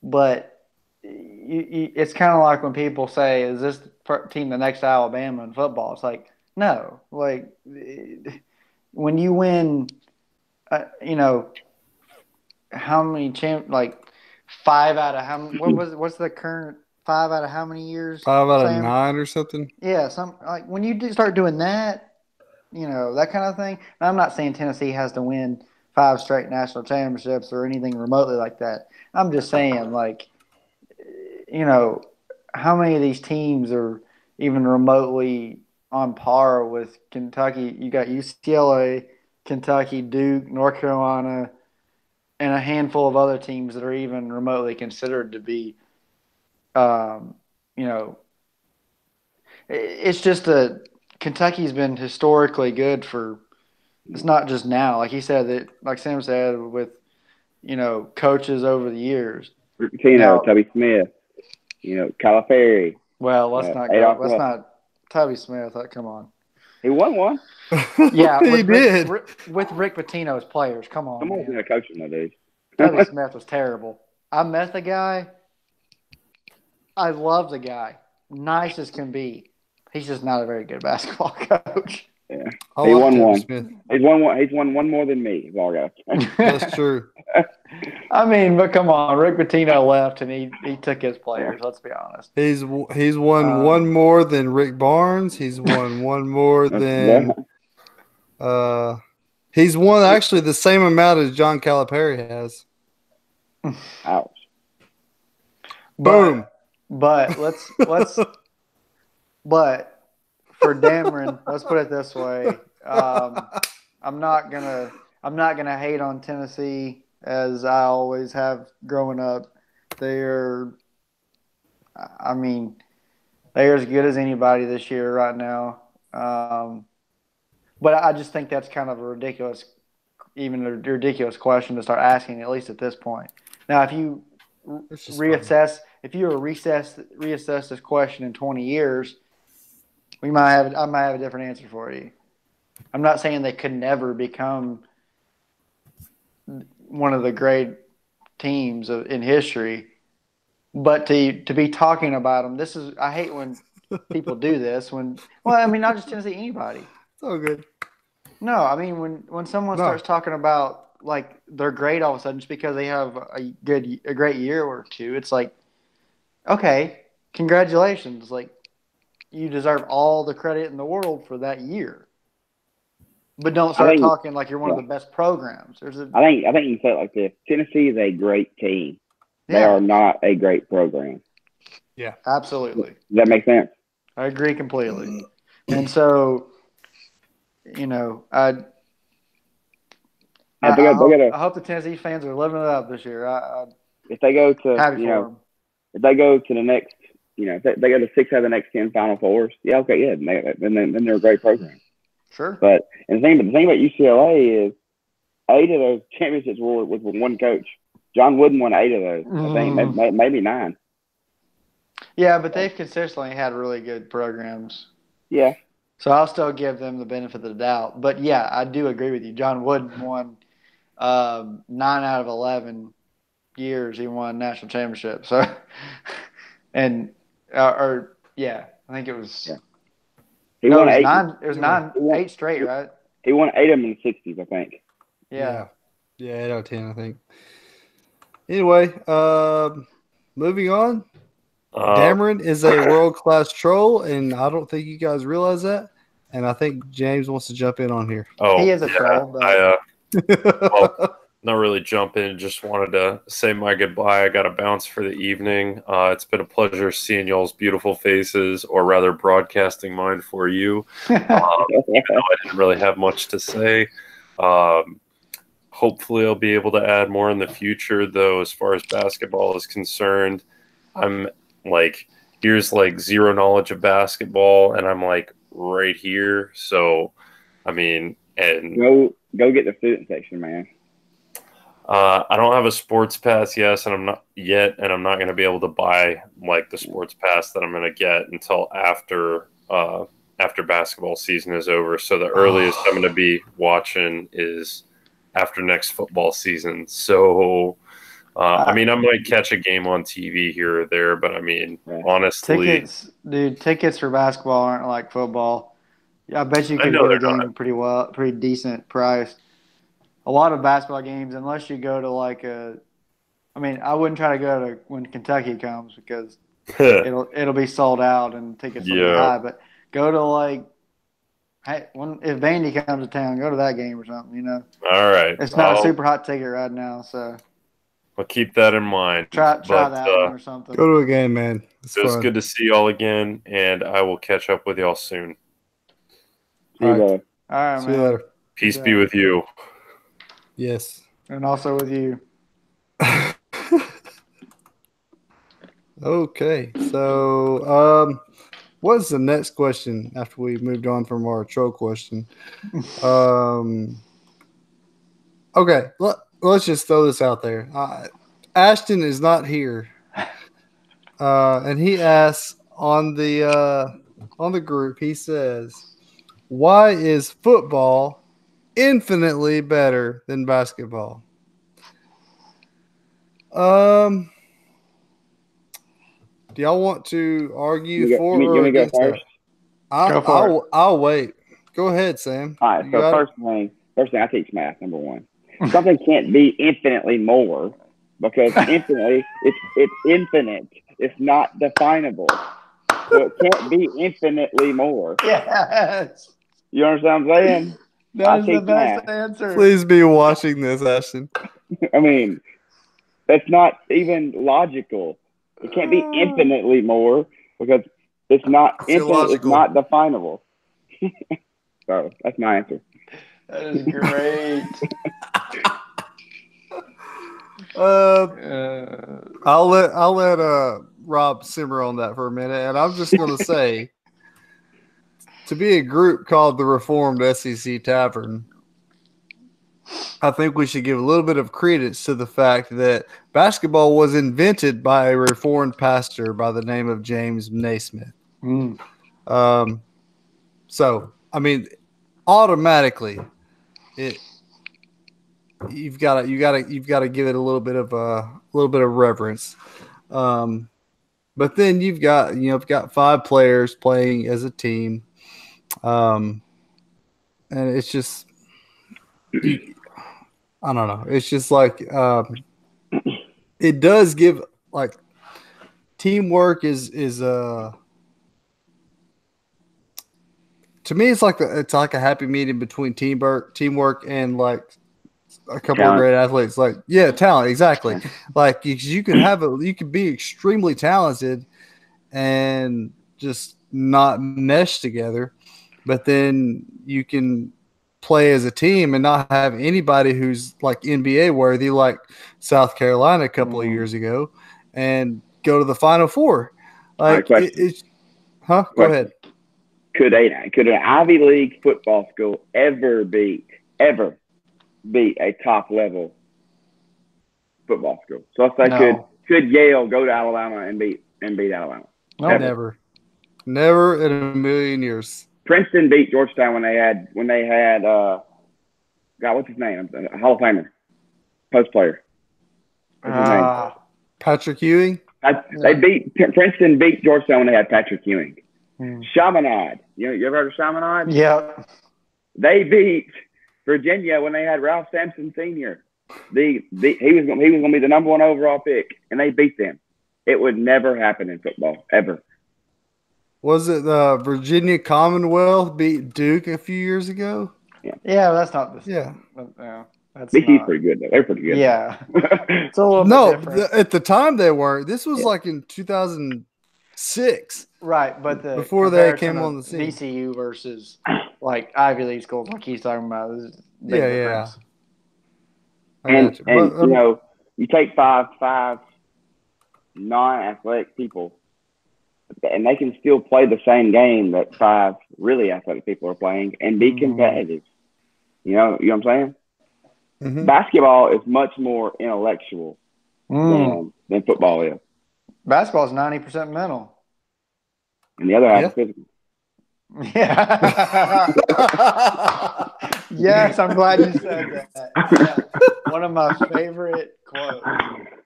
But it's kind of like when people say, is this team the next Alabama in football? It's like, no. Like, when you win, how many like 5 out of what's the current 5 out of how many years? 5 out of Sam? 9 or something. Yeah, like when you start doing that, that kind of thing. And I'm not saying Tennessee has to win 5 straight national championships or anything remotely like that. I'm just saying, like, how many of these teams are even remotely on par with Kentucky? You got UCLA, Kentucky, Duke, North Carolina, and a handful of other teams that are even remotely considered to be, it's just Kentucky's been historically good for. It's not just now, like he said that, like Sam said, with coaches over the years. Pitino, Tubby Smith, Calipari. Well, let's not go. Adolph Let's Rupp. not. Tubby Smith, come on. He won one. Yeah, he did. with Rick Pitino's players. Come on, I'm always going to coach him, though, dude. Tubby Smith was terrible. I met the guy. I love the guy. Nice as can be. He's just not a very good basketball coach. Yeah, he won one. Smith. He's won one more than me. Is all I got. That's true. I mean, but come on, Rick Pitino left and he took his players. Let's be honest. He's won one more than Rick Barnes. He's won one more than. He's won actually the same amount as John Calipari has. Ouch. Boom. But but for Dameron, let's put it this way. I'm not gonna hate on Tennessee as I always have growing up. They're as good as anybody this year right now. But I just think that's kind of a ridiculous question to start asking, at least at this point. Now, if you reassess this question in 20 years, I might have a different answer for you. I'm not saying they could never become one of the great teams in history, but to be talking about them, I hate when people do this. Not just Tennessee, anybody. It's all good. No, I mean when someone starts talking about like they're great all of a sudden just because they have a great year or two, it's like, okay, congratulations, like you deserve all the credit in the world for that year. But don't start talking like you're one of the best programs. I think you can say it like this: Tennessee is a great team. Yeah. They are not a great program. Yeah, absolutely. Does that make sense? I agree completely. And so, I hope the Tennessee fans are living it up this year. If they go to if they go to the next, if they go to 6 out of the next 10 Final Fours, yeah, okay, yeah, then they're a great program. Sure. But the thing about UCLA is 8 of those championships were with one coach. John Wooden won 8 of those. I think maybe 9. Yeah, but they've consistently had really good programs. Yeah. So I'll still give them the benefit of the doubt. But yeah, I do agree with you. John Wooden won 9 out of 11 years he won national championship. So, and I think it was. Yeah. He won 8. It was 8 straight, right? He won 8 of them in the 60s, I think. Yeah. Yeah, 8 out of 10, I think. Anyway, moving on. Dameron is a world-class troll, and I don't think you guys realize that. And I think James wants to jump in on here. Oh, he is a troll. Well, not really jump in. Just wanted to say my goodbye. I got to bounce for the evening. It's been a pleasure seeing y'all's beautiful faces, or rather broadcasting mine for you. Even though I didn't really have much to say. Hopefully I'll be able to add more in the future, though, as far as basketball is concerned. I'm here's zero knowledge of basketball, and I'm right here. So, and go get the student section, man. I don't have a sports pass and I'm not going to be able to buy the sports pass that I'm going to get until after after basketball season is over. So the earliest I'm going to be watching is after next football season. So, I mean, I might catch a game on TV here or there, but I mean, honestly, tickets for basketball aren't like football. I bet you could get a game pretty decent price. A lot of basketball games, unless you go to I wouldn't try to go to when Kentucky comes because it'll be sold out and tickets will be high. But go to if Vandy comes to town, go to that game or something. All right, it's not a super hot ticket right now, so I'll keep that in mind. Try that one or something. Go to a game, man. It was good to see y'all again, and I will catch up with y'all soon. All right, see you later. Peace be with you. Yes. And also with you. Okay. So, what's the next question after we moved on from our troll question? Okay. Let's just throw this out there. Ashton is not here. And he asks on the group, he says, why is football infinitely better than basketball? Do y'all want to argue for or against that? I'll wait. Go ahead, Sam. All right. So first thing, I teach math. Number one, something can't be infinitely more because infinitely it's infinite. It's not definable. So it can't be infinitely more. Yes. You understand what I'm saying? That is the best answer. Please be watching this, Ashton. I mean, that's not even logical. It can't be infinitely more because it's not infinite. It's not definable. So that's my answer. That is great. I'll let Rob simmer on that for a minute, and I'm just going to say, to be a group called the Reformed SEC Tavern, I think we should give a little bit of credence to the fact that basketball was invented by a Reformed pastor by the name of James Naismith. So, I mean, automatically, you've got to give it a little bit of reverence. But then you've got 5 players playing as a team, and it's just I don't know. It's just like it does give teamwork is to me it's like a happy medium between teamwork and like a couple of great athletes. Talent, exactly. Like you could be extremely talented and just not mesh together, but then you can play as a team and not have anybody who's like NBA worthy, like South Carolina a couple of years ago, and go to the Final Four. Like, Go ahead. Could an Ivy League football school ever beat a top level football school? So let's say could Yale go to Alabama and beat Alabama? No, never in a million years. Princeton beat Georgetown when they had what's his name? A Hall of Famer, post player. What's his name? Patrick Ewing. Princeton beat Georgetown when they had Patrick Ewing. Chaminade. You ever heard of Chaminade? Yeah. They beat Virginia when they had Ralph Sampson Sr. He was going to be the number 1 overall pick, and they beat them. It would never happen in football ever. Was it Virginia Commonwealth beat Duke a few years ago? Yeah, that's not the same. Yeah. VC's pretty good, though. They're pretty good. Yeah. It's a little bit different. At the time they weren't. This was like in 2006. Right, but before they came on the scene. VCU versus like Ivy League schools, like he's talking about. Yeah. And you take five non-athletic people, and they can still play the same game that 5 really athletic people are playing and be competitive. You know what I'm saying? Mm-hmm. Basketball is much more intellectual than football is. Basketball is 90% mental. And the other half is physical. Yeah. Yes, I'm glad you said that. Yeah. One of my favorite quotes.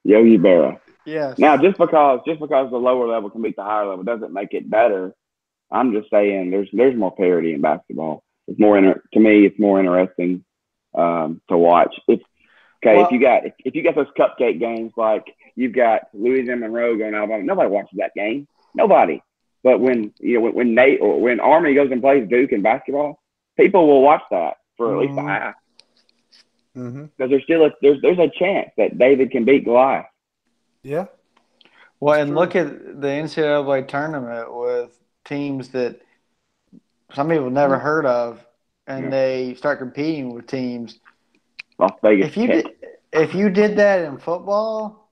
Yogi Berra. Yes. Now, just because the lower level can beat the higher level doesn't make it better. I'm just saying there's more parity in basketball. It's more to me. It's more interesting to watch. If you got those cupcake games like you've got Louisiana Monroe going Alabama, nobody watches that game. Nobody. But when Nate or when Army goes and plays Duke in basketball, people will watch that for at least a half. Because there's still there's a chance that David can beat Goliath. Yeah. Well, and look at the NCAA tournament with teams that some people never heard of, and they start competing with teams. Las Vegas. If you did that in football,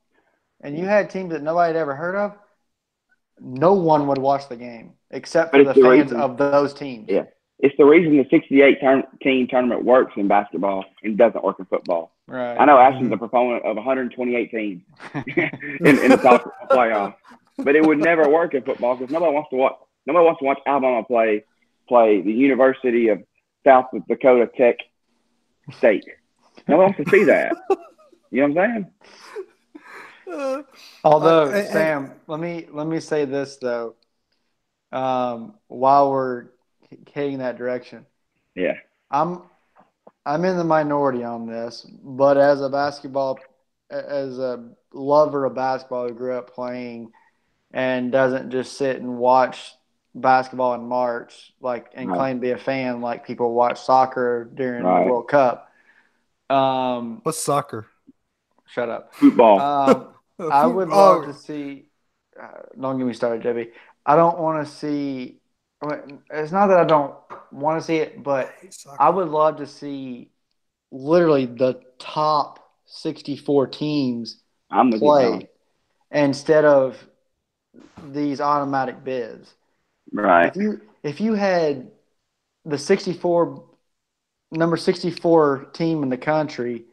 and you had teams that nobody had ever heard of, no one would watch the game except for the fans of those teams. Yeah, it's the reason the 68 team tournament works in basketball and doesn't work in football. Right. I know Ashton's a proponent of 128 teams in the top playoffs, but it would never work in football because nobody wants to watch Alabama play the University of South Dakota Tech State. Nobody wants to see that. You know what I'm saying? Although, Sam, let me say this though. While we're heading that direction, yeah, I'm in the minority on this, but as a lover of basketball who grew up playing and doesn't just sit and watch basketball in March and claim to be a fan like people watch soccer during the World Cup. What's soccer? Shut up. Football. I would love to see. Don't get me started, Debbie. I don't want to see. It's not that I don't want to see it, but I would love to see literally the top 64 teams play instead of these automatic bids. Right. If you had the number 64 team in the country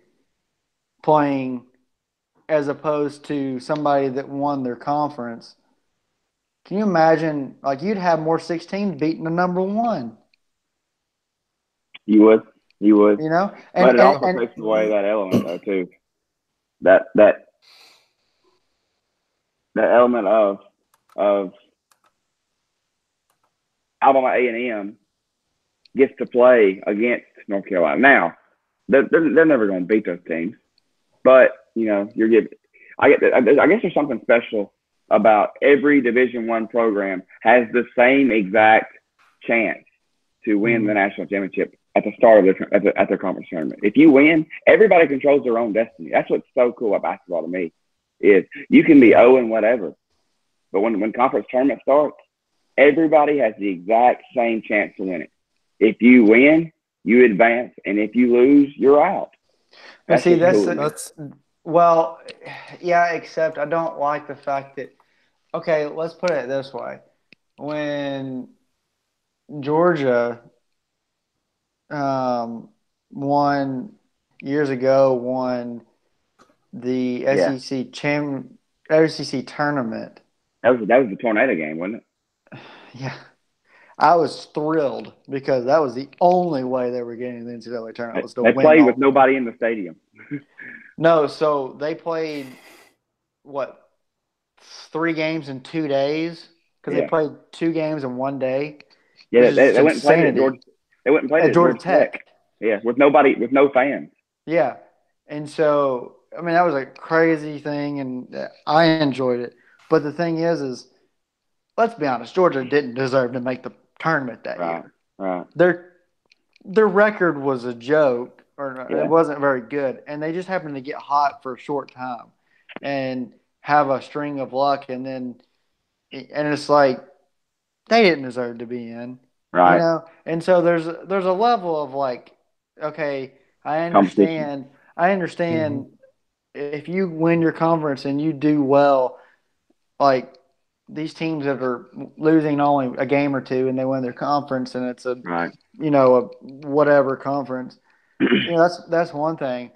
playing as opposed to somebody that won their conference, can you imagine? You'd have more 16 beating the number one. You would. You know, but it also takes away that element though too. That element of Alabama A&M gets to play against North Carolina. Now, they're never going to beat those teams, but you're giving. I guess there's something special about every Division I program has the same exact chance to win the national championship at the start of their conference tournament. If you win, everybody controls their own destiny. That's what's so cool about basketball to me is you can be 0 and whatever, but when conference tournament starts, everybody has the exact same chance to win it. If you win, you advance, and if you lose, you're out. Well, yeah, except I don't like the fact that, okay, let's put it this way. When Georgia won the SEC tournament. That was the tornado game, wasn't it? Yeah. I was thrilled because that was the only way they were getting the NCAA tournament. They played with nobody in the stadium. No, so they played, 3 games in 2 days? Because they played 2 games in 1 day. Yeah, they went and played at Georgia. They went and played at Georgia Tech. Yeah, with no fans. Yeah, and so I mean that was a crazy thing, and I enjoyed it. But the thing is, let's be honest, Georgia didn't deserve to make the tournament that year. Right. Their record was a joke, or it wasn't very good, and they just happened to get hot for a short time and have a string of luck, and it's like they didn't deserve to be in. Right. And so there's a level of okay, I understand if you win your conference and you do well, these teams that are losing only a game or two and they win their conference and it's a whatever conference, that's one thing.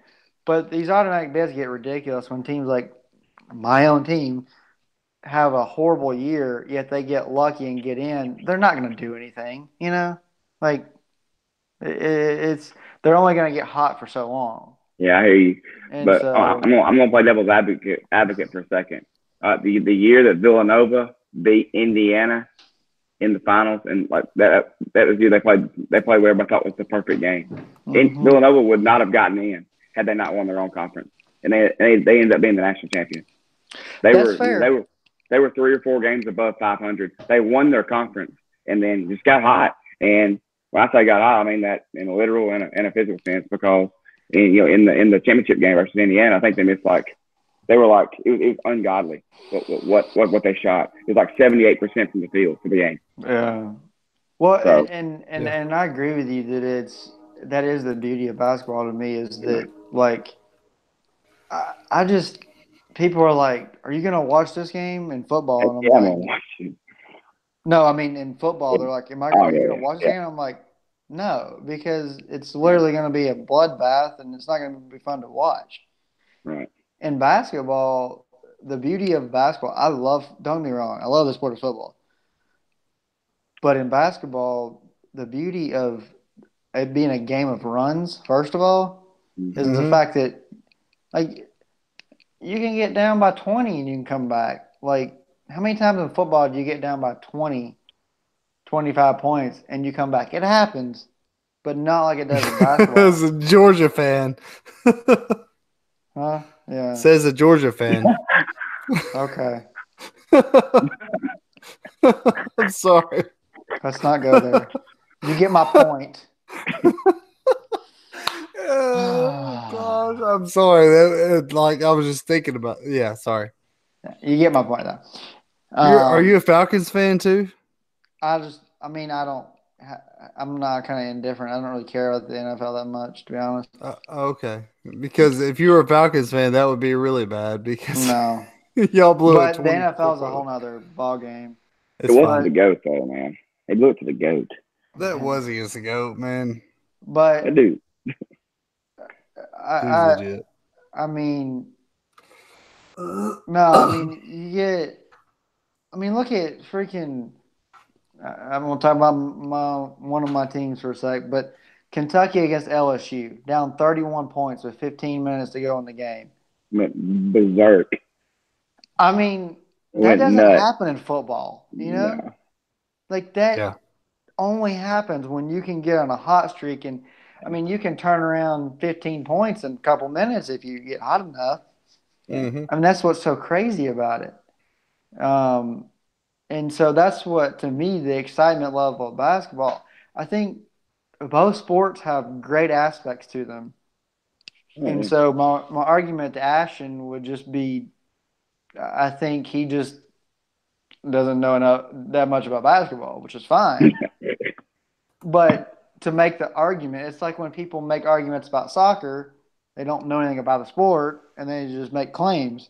But these automatic bids get ridiculous when teams like my own team have a horrible year, yet they get lucky and get in, they're not going to do anything. Like it's they're only going to get hot for so long. Yeah, I hear you. And But so I'm gonna play devil's advocate for a second. The year that Villanova beat Indiana in the finals, and like that was the year they played what everybody thought was the perfect game. Villanova would not have gotten in had they not won their own conference, and they ended up being the national champion. That's fair. They were 3 or 4 games above 500. They won their conference and then just got hot. And when I say got hot, I mean that in a literal and a physical sense, because in the championship game versus Indiana, I think they missed it was ungodly what they shot. It was like 78% from the field for the game. Yeah. Well, So, and I agree with you that is the beauty of basketball to me, is that like I just people are like, "Are you gonna watch this game in football?" And I'm yeah, I'm like, gonna watch it. "No, I mean in football." They're like, Are you gonna watch this game?" I'm like, "No," because it's literally gonna be a bloodbath and it's not gonna be fun to watch. Right. In basketball, the beauty of basketball, I love. Don't get me wrong, I love the sport of football. But in basketball, the beauty of it being a game of runs, first of all, is the fact that like you can get down by 20 and you can come back. Like how many times in football do you get down by 20, 25 points and you come back? It happens, but not like it does in basketball. As a Georgia fan. Huh? Yeah. Says a Georgia fan. Okay. I'm sorry. Let's not go there. You get my point. Oh gosh, I'm sorry. Like I was just thinking about. Yeah, sorry. You get my point though. Are you a Falcons fan too? I mean, I'm not kind of indifferent. I don't really care about the NFL that much, to be honest. Okay, because if you were a Falcons fan, that would be really bad because No, y'all blew it but the 20. NFL is a whole nother ball game. It wasn't the GOAT, though, man. They blew it to the GOAT. That was against the GOAT, man. I But do. Dude's legit. I mean, no, I mean you get. I mean, look at freaking. I'm gonna talk about one of my teams for a sec, but Kentucky against LSU, down 31 points with 15 minutes to go in the game. Went berserk. I mean, that Went doesn't nuts. happen in football, No. Like that only happens when you can get on a hot streak, and I mean, you can turn around 15 points in a couple minutes if you get hot enough. Mm-hmm. I mean, that's what's so crazy about it. And so that's what, to me, the excitement level of basketball. I think both sports have great aspects to them. And so my argument to Ashton would just be, I think he just doesn't know that much about basketball, which is fine. But to make the argument, it's like when people make arguments about soccer, they don't know anything about the sport, and they just make claims.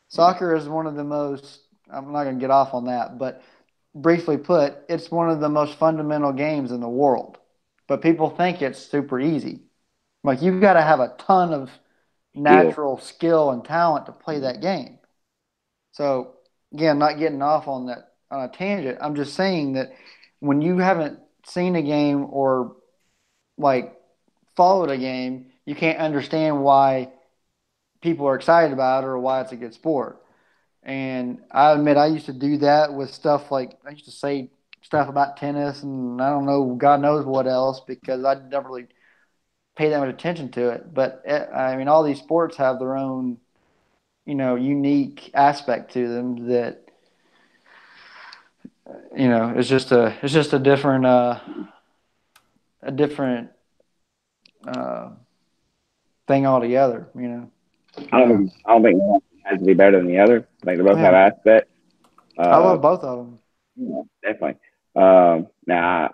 Soccer is one of the most, I'm not going to get off on that, but briefly put, it's one of the most fundamental games in the world. But people think it's super easy. Like, you've got to have a ton of natural skill and talent to play that game. So, again, not getting off on that on a tangent. I'm just saying that when you haven't seen a game or like followed a game, you can't understand why people are excited about it or why it's a good sport. And I admit I used to do that with stuff like I used to say stuff about tennis and I don't know, God knows what else, because I never really pay that much attention to it. But I mean, all these sports have their own, unique aspect to them that, it's just a different thing altogether. I don't think one has to be better than the other. I think they both have Yeah, aspects. I love both of them. Yeah, definitely. Now,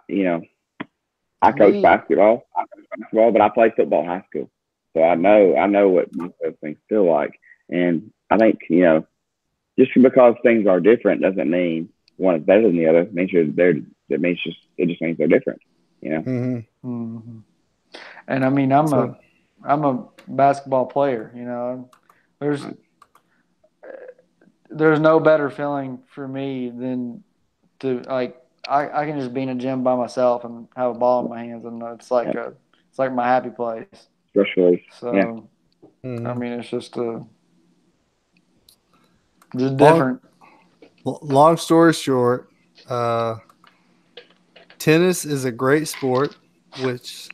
I To coach me, basketball. But I played football in high school, so I know what most of those things feel like. And I think just because things are different doesn't mean one is better than the other. It means it just means they're different. Mm-hmm. hmm and I mean, I'm a basketball player. There's there's no better feeling for me than to like I can just be in a gym by myself and have a ball in my hands, and it's like my happy place. Stress release. So Yeah. I mean, it's just different. Long story short, tennis is a great sport, which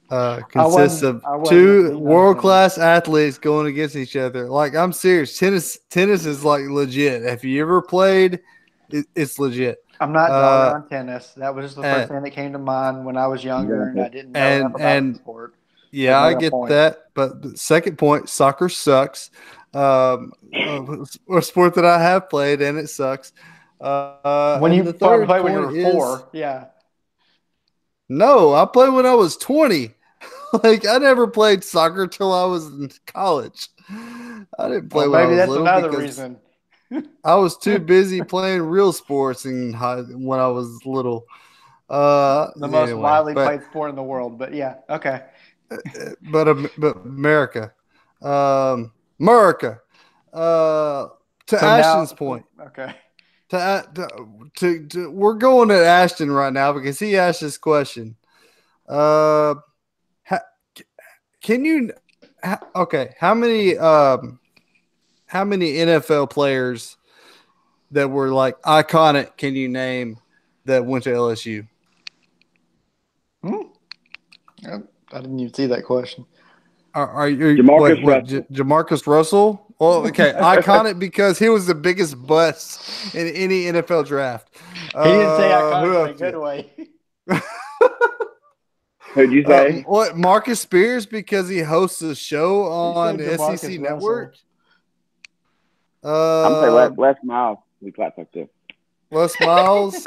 consists of two world-class athletes going against each other. Like, I'm serious. Tennis is like legit. If you ever played, it's legit. I'm not dogging on tennis. That was just the first thing that came to mind when I was younger, and I didn't know enough about the sport. Yeah, I get that. But the second point, soccer sucks. A sport that I have played, and it sucks. When you played when you were 4, yeah. No, I played when I was 20. Like, I never played soccer till I was in college. I didn't play when I was little. Maybe that's another reason. I was too busy playing real sports when I was little. The most widely played sport in the world, but yeah, okay. But America. To Ashton's point. Okay. We're going at Ashton right now because he asked this question. How many NFL players that were like iconic can you name that went to LSU? I didn't even see that question. Are you Jamarcus Russell? Well, okay, iconic because he was the biggest bust in any NFL draft. He didn't say iconic in a good way. Who'd you say? What, Marcus Spears, because he hosts a show on the SEC Network? I'm going to say Les Miles. He claps like this. Les Miles,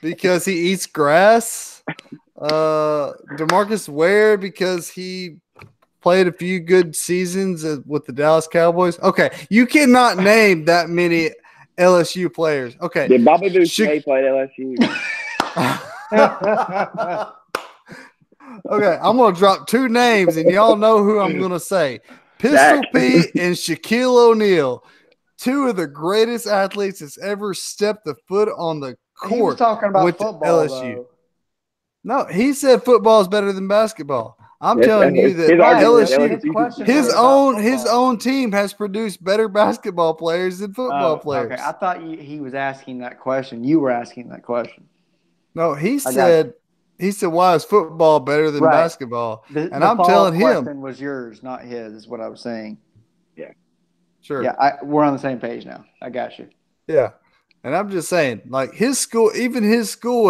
because he eats grass. DeMarcus Ware, because he played a few good seasons with the Dallas Cowboys. Okay, you cannot name that many LSU players. Okay. Did Bobby Boucher play at LSU? Okay, I'm going to drop 2 names, and y'all know who I'm going to say. Pistol Pete and Shaquille O'Neal, 2 of the greatest athletes that's ever stepped the foot on the court. He was talking about football, LSU. Though. No, he said football is better than basketball. I'm telling you that LSU, his own team has produced better basketball players than football players. Okay, I thought he was asking that question. You were asking that question. No, he said why is football better than basketball? I'm telling him. The question was yours, not his. Is what I was saying. Yeah, sure. Yeah, we're on the same page now. I got you. Yeah. And I'm just saying, like, his school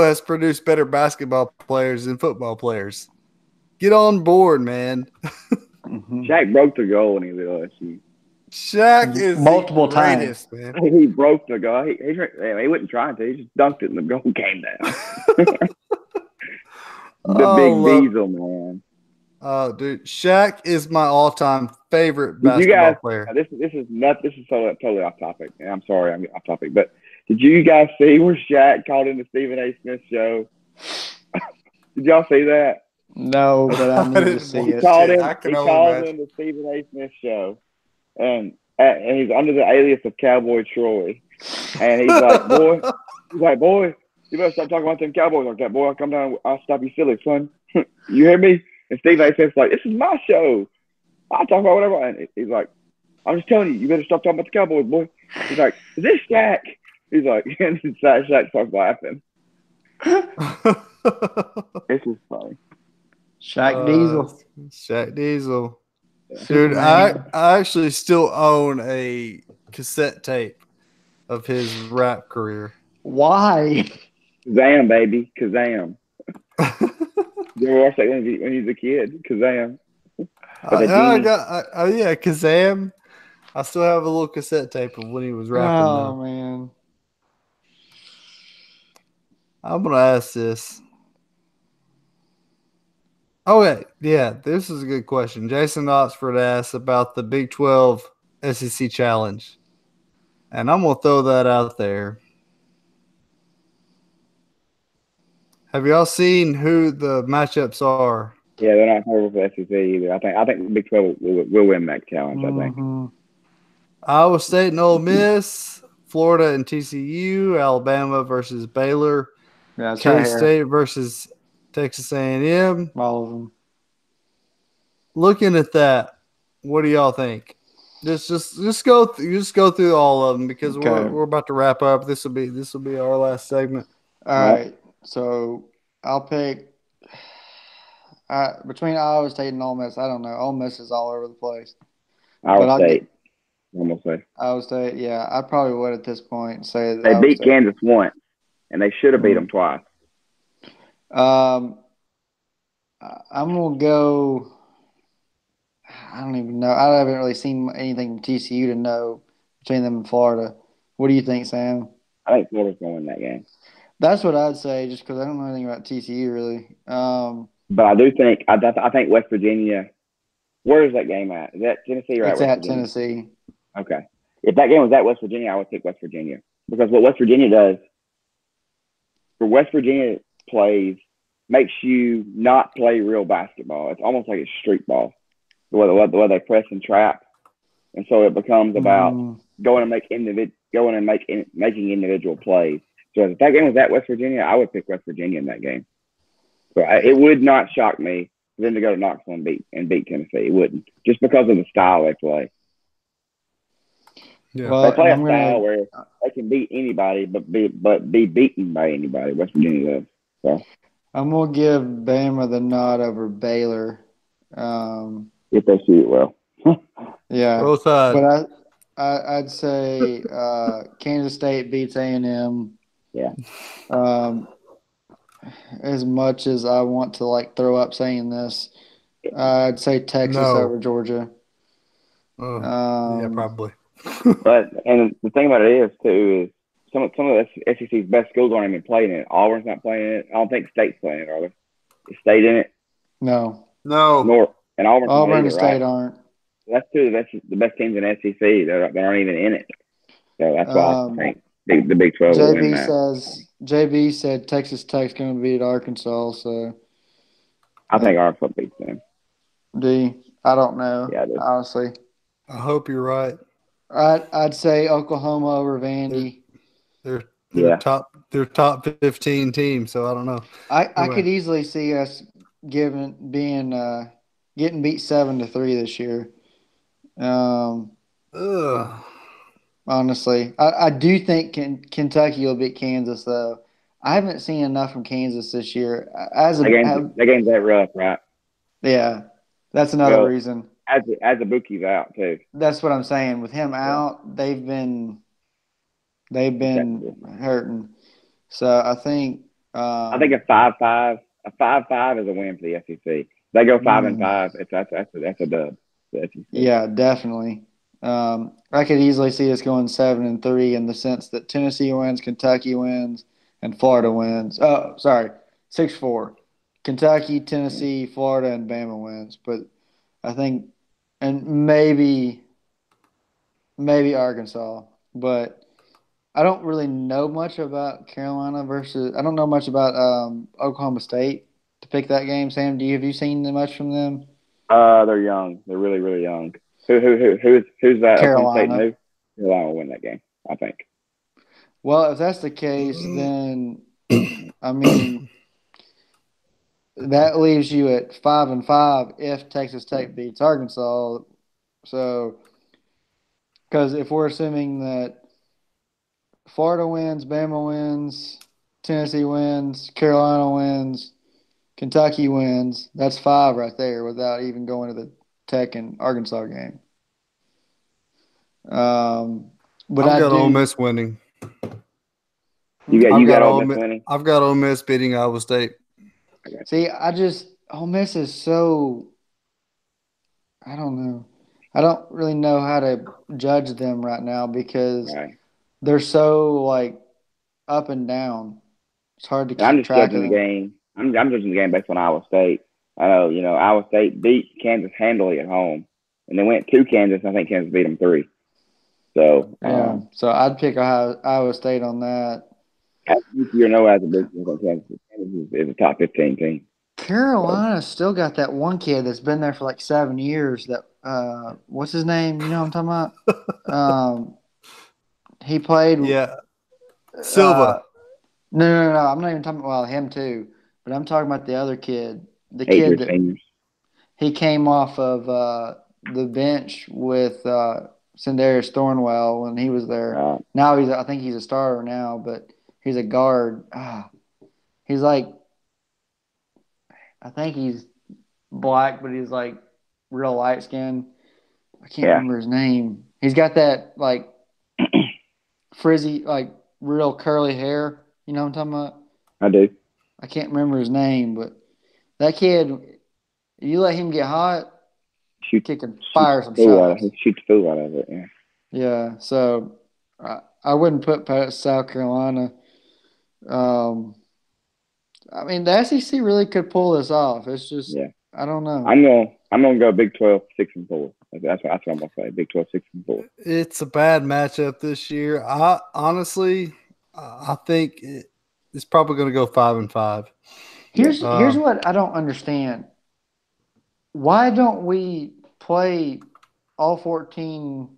has produced better basketball players than football players. Get on board, man. Shaq broke the goal when he was at LSU. Shaq is multiple times, man. He broke the goal. He wasn't trying to. He just dunked it, and the goal came down. Big Diesel, man. Oh, dude, Shaq is my all-time favorite basketball player. This is totally off topic. And I'm sorry, I'm off topic, but. Did you guys see where Shaq called into Stephen A. Smith's show? Did y'all see that? No, but I need to see it. He called into Stephen A. Smith's show, and he's under the alias of Cowboy Troy. And he's like, boy, you better stop talking about them Cowboys like that, boy. I'll come down, I'll stop you silly, son. You hear me? And Stephen A. Smith's like, this is my show. I'll talk about whatever. And he's like, I'm just telling you, you better stop talking about the Cowboys, boy. He's like, is this Shaq? He's like, and Shaq starts laughing. This is funny. Shaq Diesel. Dude, I actually still own a cassette tape of his rap career. Why? Kazam, baby. Kazam. You ever watch that when you was a kid? Kazam. Kazam. I still have a little cassette tape of when he was rapping. Oh, man. I'm going to ask this. Okay, yeah, this is a good question. Jason Oxford asked about the Big 12 SEC Challenge. And I'm going to throw that out there. Have y'all seen who the matchups are? Yeah, they're not horrible for SEC either. I think the Big 12 will win that challenge, I think. Iowa State and Ole Miss, Florida and TCU, Alabama versus Baylor, Yeah, it's right here. K-State versus Texas A&M. All of them. Looking at that, what do y'all think? Just go through all of them because Okay. we're about to wrap up. This will be our last segment. All right. So I'll pick between Iowa State and Ole Miss. I don't know. Ole Miss is all over the place. Iowa State. I'm gonna say Iowa State. Yeah, I probably would at this point say that they Iowa beat State. Kansas once, and they should have beat them twice. I'm gonna go. I don't even know. I haven't really seen anything from TCU to know between them and Florida. What do you think, Sam? I think Florida's going to win that game. That's what I'd say, just because I don't know anything about TCU really. But I do think I think West Virginia. Where is that game at? Is that Tennessee or it's at West at Virginia? Tennessee. Okay. If that game was at West Virginia, I would pick West Virginia because what West Virginia does for West Virginia plays makes you not play real basketball. It's almost like it's street ball. The way they press and trap, and so it becomes about going and making individual plays. So if that game was at West Virginia, I would pick West Virginia in that game. So it would not shock me for them to go to Knoxville and beat Tennessee. It wouldn't, just because of the style they play. Yeah. Well, They play a style where they can beat anybody, but be beaten by anybody. West Virginia does. So I'm gonna give Bama the nod over Baylor. if they shoot it well. Yeah, Both sides. but I'd say Kansas State beats A&M. Yeah. As much as I want to throw up saying this, I'd say Texas over Georgia. Yeah, probably. And the thing about it is too is some of the SEC's best schools aren't even playing it. Auburn's not playing it. I don't think State's playing it, are they? Is State in it? No. And Auburn's Auburn not and either, State right? aren't. That's the best teams in SEC. They aren't even in it. So that's why I think the Big 12 will win that. JB said Texas Tech's going to beat Arkansas. So I think Arkansas beats them. I don't know. Yeah, I do. Honestly, I hope you're right. I'd say Oklahoma over Vandy. They're top 15 team. So I don't know. I could easily see us getting beat 7-3 this year. Honestly, I do think Kentucky will beat Kansas though. I haven't seen enough from Kansas this year. That game's that rough, right? Yeah, that's another reason. As the bookie's out too. That's what I'm saying. With him out, they've been hurting. So I think a 5-5 is a win for the SEC. They go 5-5. That's a dub. Yeah, definitely. I could easily see us going 7-3 in the sense that Tennessee wins, Kentucky wins, and Florida wins. Oh, sorry, 6-4. Kentucky, Tennessee, Florida, and Bama wins. But I think, and maybe Arkansas. But I don't really know much about Carolina versus. I don't know much about Oklahoma State to pick that game. Sam, have you seen much from them? They're young. They're really, really young. Who's that? Carolina. Carolina will win that game, I think. Well, if that's the case, then I mean that leaves you at 5-5 if Texas Tech beats Arkansas. So, because if we're assuming that Florida wins, Bama wins, Tennessee wins, Carolina wins, Kentucky wins, that's 5 right there without even going to the Tech and Arkansas game. But I've got Ole Miss winning. You got Ole Miss winning? I've got Ole Miss beating Iowa State. See, Ole Miss is so, I don't know. I don't really know how to judge them right now because they're so up and down. It's hard to keep track of them. I'm judging the game based on Iowa State. I know, Iowa State beat Kansas handily at home, and they went to Kansas. I think Kansas beat them 3. So so I'd pick Iowa State on that. You know, as a big Kansas is a top 15 team. Carolina still got that one kid that's been there for like 7 years. That what's his name? You know what I'm talking about? He played. Yeah, Uh, Silva. no. I'm not even talking. Well, him too, but I'm talking about the other kid. The kid Eight-year that seniors. he came off of the bench with Sendarius Thornwell when he was there. Now I think he's a starter now, but he's a guard. He's like, I think he's black, but he's like real light skin. I can't Yeah. remember his name. He's got that like frizzy, like real curly hair. You know what I'm talking about? I do. I can't remember his name, but that kid, you let him get hot, he can fire some shots. Shoot the fool out of it. Yeah. Yeah, so I wouldn't put past South Carolina. I mean, the SEC really could pull this off. It's just, I don't know. I'm gonna go Big 12 6-4. That's what I'm gonna say. Big 12 6-4. It's a bad matchup this year. I honestly, I think it's probably going to go 5-5. Here's what I don't understand. Why don't we play all 14?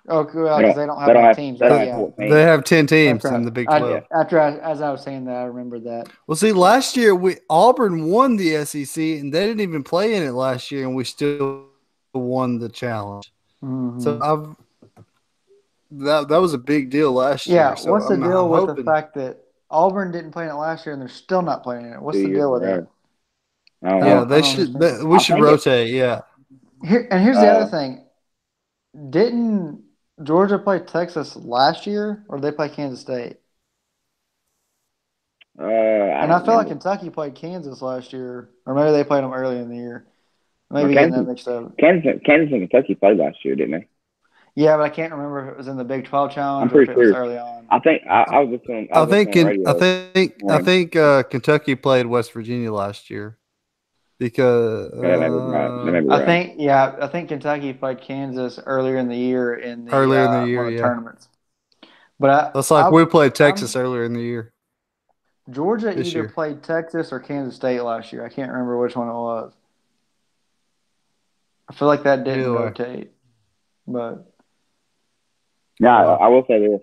Oh, well, because they don't have enough teams. They have 10 teams in the Big 12. As I was saying that, I remember that. Well, see, last year Auburn won the SEC, and they didn't even play in it last year, and we still won the challenge. Mm-hmm. So that was a big deal last year. Yeah, so what's the deal with the fact that Auburn didn't play in it last year, and they're still not playing in it? What's the deal with that? Yeah, they should. We should rotate. Yeah. Here's the other thing. Didn't Georgia play Texas last year, or did they play Kansas State? I feel like Kentucky played Kansas last year, or maybe they played them early in the year. Maybe getting that mixed up. Kansas and Kentucky played last year, didn't they? Yeah, but I can't remember if it was in the Big 12 challenge or if it was early on. I think I was listening. I think Kentucky played West Virginia last year because I think Kentucky played Kansas earlier in the year in one of the tournaments. But that's like we played Texas earlier in the year. Georgia either played Texas or Kansas State last year. I can't remember which one it was. I feel like that didn't rotate, but. I will say this: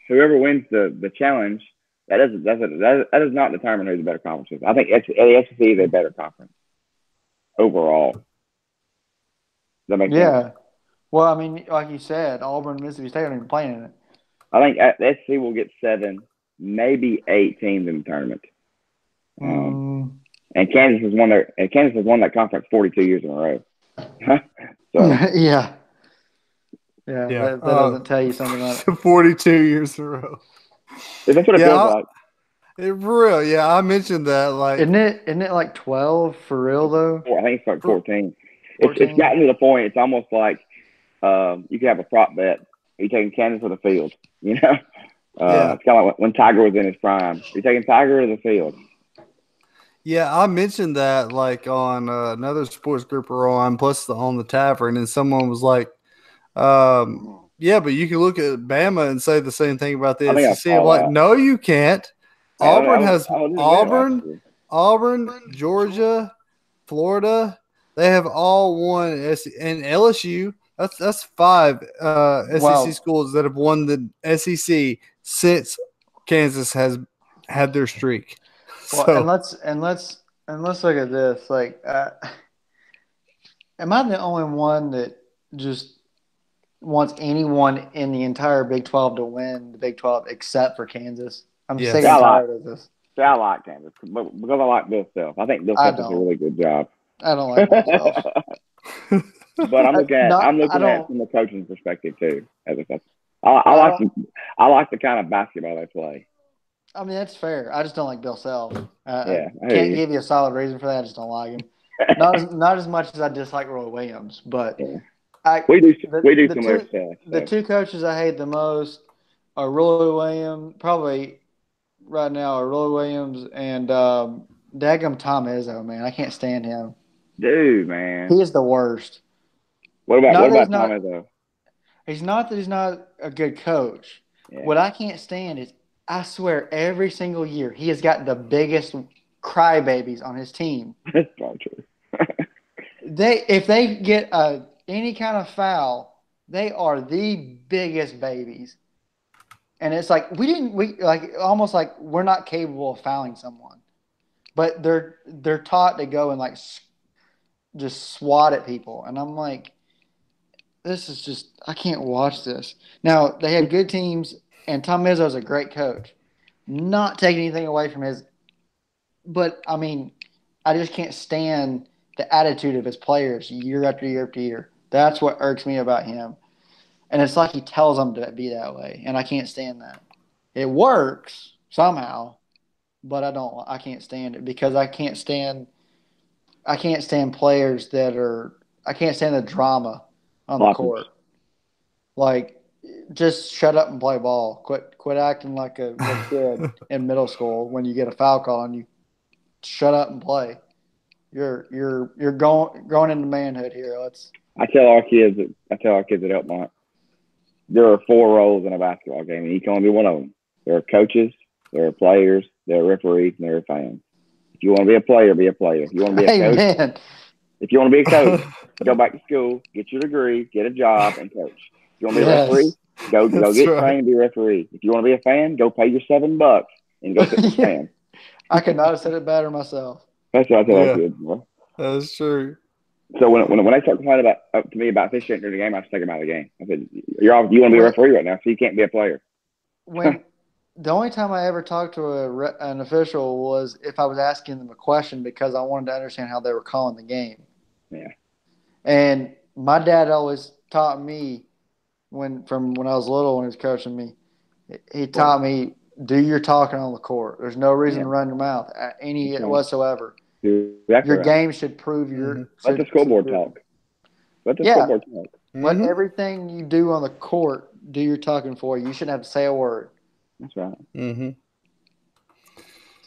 whoever wins the challenge, that does not determine who the better conference is. I think the SEC is a better conference overall. Does that make sense? Well, I mean, like you said, Auburn, Mississippi State aren't even playing in it. I think the SEC will get 7, maybe 8 teams in the tournament. And Kansas has won that conference 42 years in a row. Yeah. Yeah, that doesn't tell you something about it. 42 years in a row. That's what it feels like. For real, yeah. I mentioned that. Like, isn't it like 12 for real though? I think it's like 14. It's gotten to the point. It's almost like you could have a prop bet. You're taking Kansas to the field. You know, it's kind of like when Tiger was in his prime. You're taking Tiger to the field. Yeah, I mentioned that like on another sports group we're on, plus on the Tavern, and someone was like. Yeah, but you can look at Bama and say the same thing about the SEC. I'm like, no, you can't. Auburn has Auburn, Georgia, Florida. They have all won, and LSU. That's 5 SEC schools that have won the SEC since Kansas has had their streak. Well, so, and let's look at this. Like, am I the only one that just wants anyone in the entire Big 12 to win the Big 12 except for Kansas? I'm sick and tired of this. I like Kansas because I like Bill Self. I think Bill Self does a really good job. I don't like Bill Self. But I'm looking at it from the coaching perspective too. I like the kind of basketball they play. I mean, that's fair. I just don't like Bill Self. I can't give you a solid reason for that. I just don't like him. Not as much as I dislike Roy Williams, but we do similar stuff. The two coaches I hate the most are Roy Williams, probably right now are Roy Williams and Daggum Tom Izzo, man. I can't stand him. Dude, man. He is the worst. What about Tom Izzo? He's not that he's not a good coach. Yeah. What I can't stand is, I swear, every single year he has got the biggest crybabies on his team. That's not true. If they get any kind of foul, they are the biggest babies. And it's like almost like we're not capable of fouling someone, but they're taught to go and like just swat at people, and I'm like, this is just I can't watch this. Now they have good teams, and Tom Izzo's a great coach. Not taking anything away from his, but I mean, I just can't stand the attitude of his players year after year after year. That's what irks me about him. And it's like he tells them to be that way, and I can't stand that. It works somehow, but I can't stand it because I can't stand players that are I can't stand the drama on the court. Like, just shut up and play ball. Quit acting like a kid in middle school when you get a foul call and you shut up and play. You're going into manhood here. I tell our kids at Elkmont, there are 4 roles in a basketball game, and you can only be one of them. There are coaches, there are players, there are referees, and there are fans. If you want to be a player, be a player. If you want to be a coach, if you want to be a coach, go back to school, get your degree, get a job, and coach. If you want to be a referee, go get trained and be a referee. If you want to be a fan, go pay your $7 and go sit with the fan. I could not have said it better myself. That's what I tell our kids, boy. That's true. So when they start complaining to me about officiating during the game, I just take them out of the game. I said, you want to be a referee right now, so you can't be a player. When the only time I ever talked to an official was if I was asking them a question because I wanted to understand how they were calling the game. Yeah. And my dad always taught me from when I was little when he was coaching me. He taught me, do your talking on the court. There's no reason to run your mouth whatsoever. Your game should prove your. Let the scoreboard talk. Let the scoreboard talk. Let everything you do on the court do your talking for you. You shouldn't have to say a word. That's right. Mm-hmm.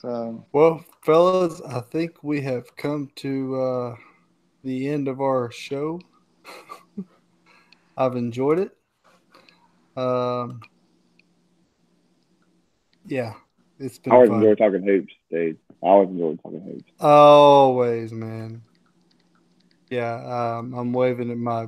So, well, fellas, I think we have come to the end of our show. I've enjoyed it. Yeah, it's been. I always fun. enjoy talking hoops, dude. I always enjoy talking hoops. Always, man. Yeah, I'm waving at my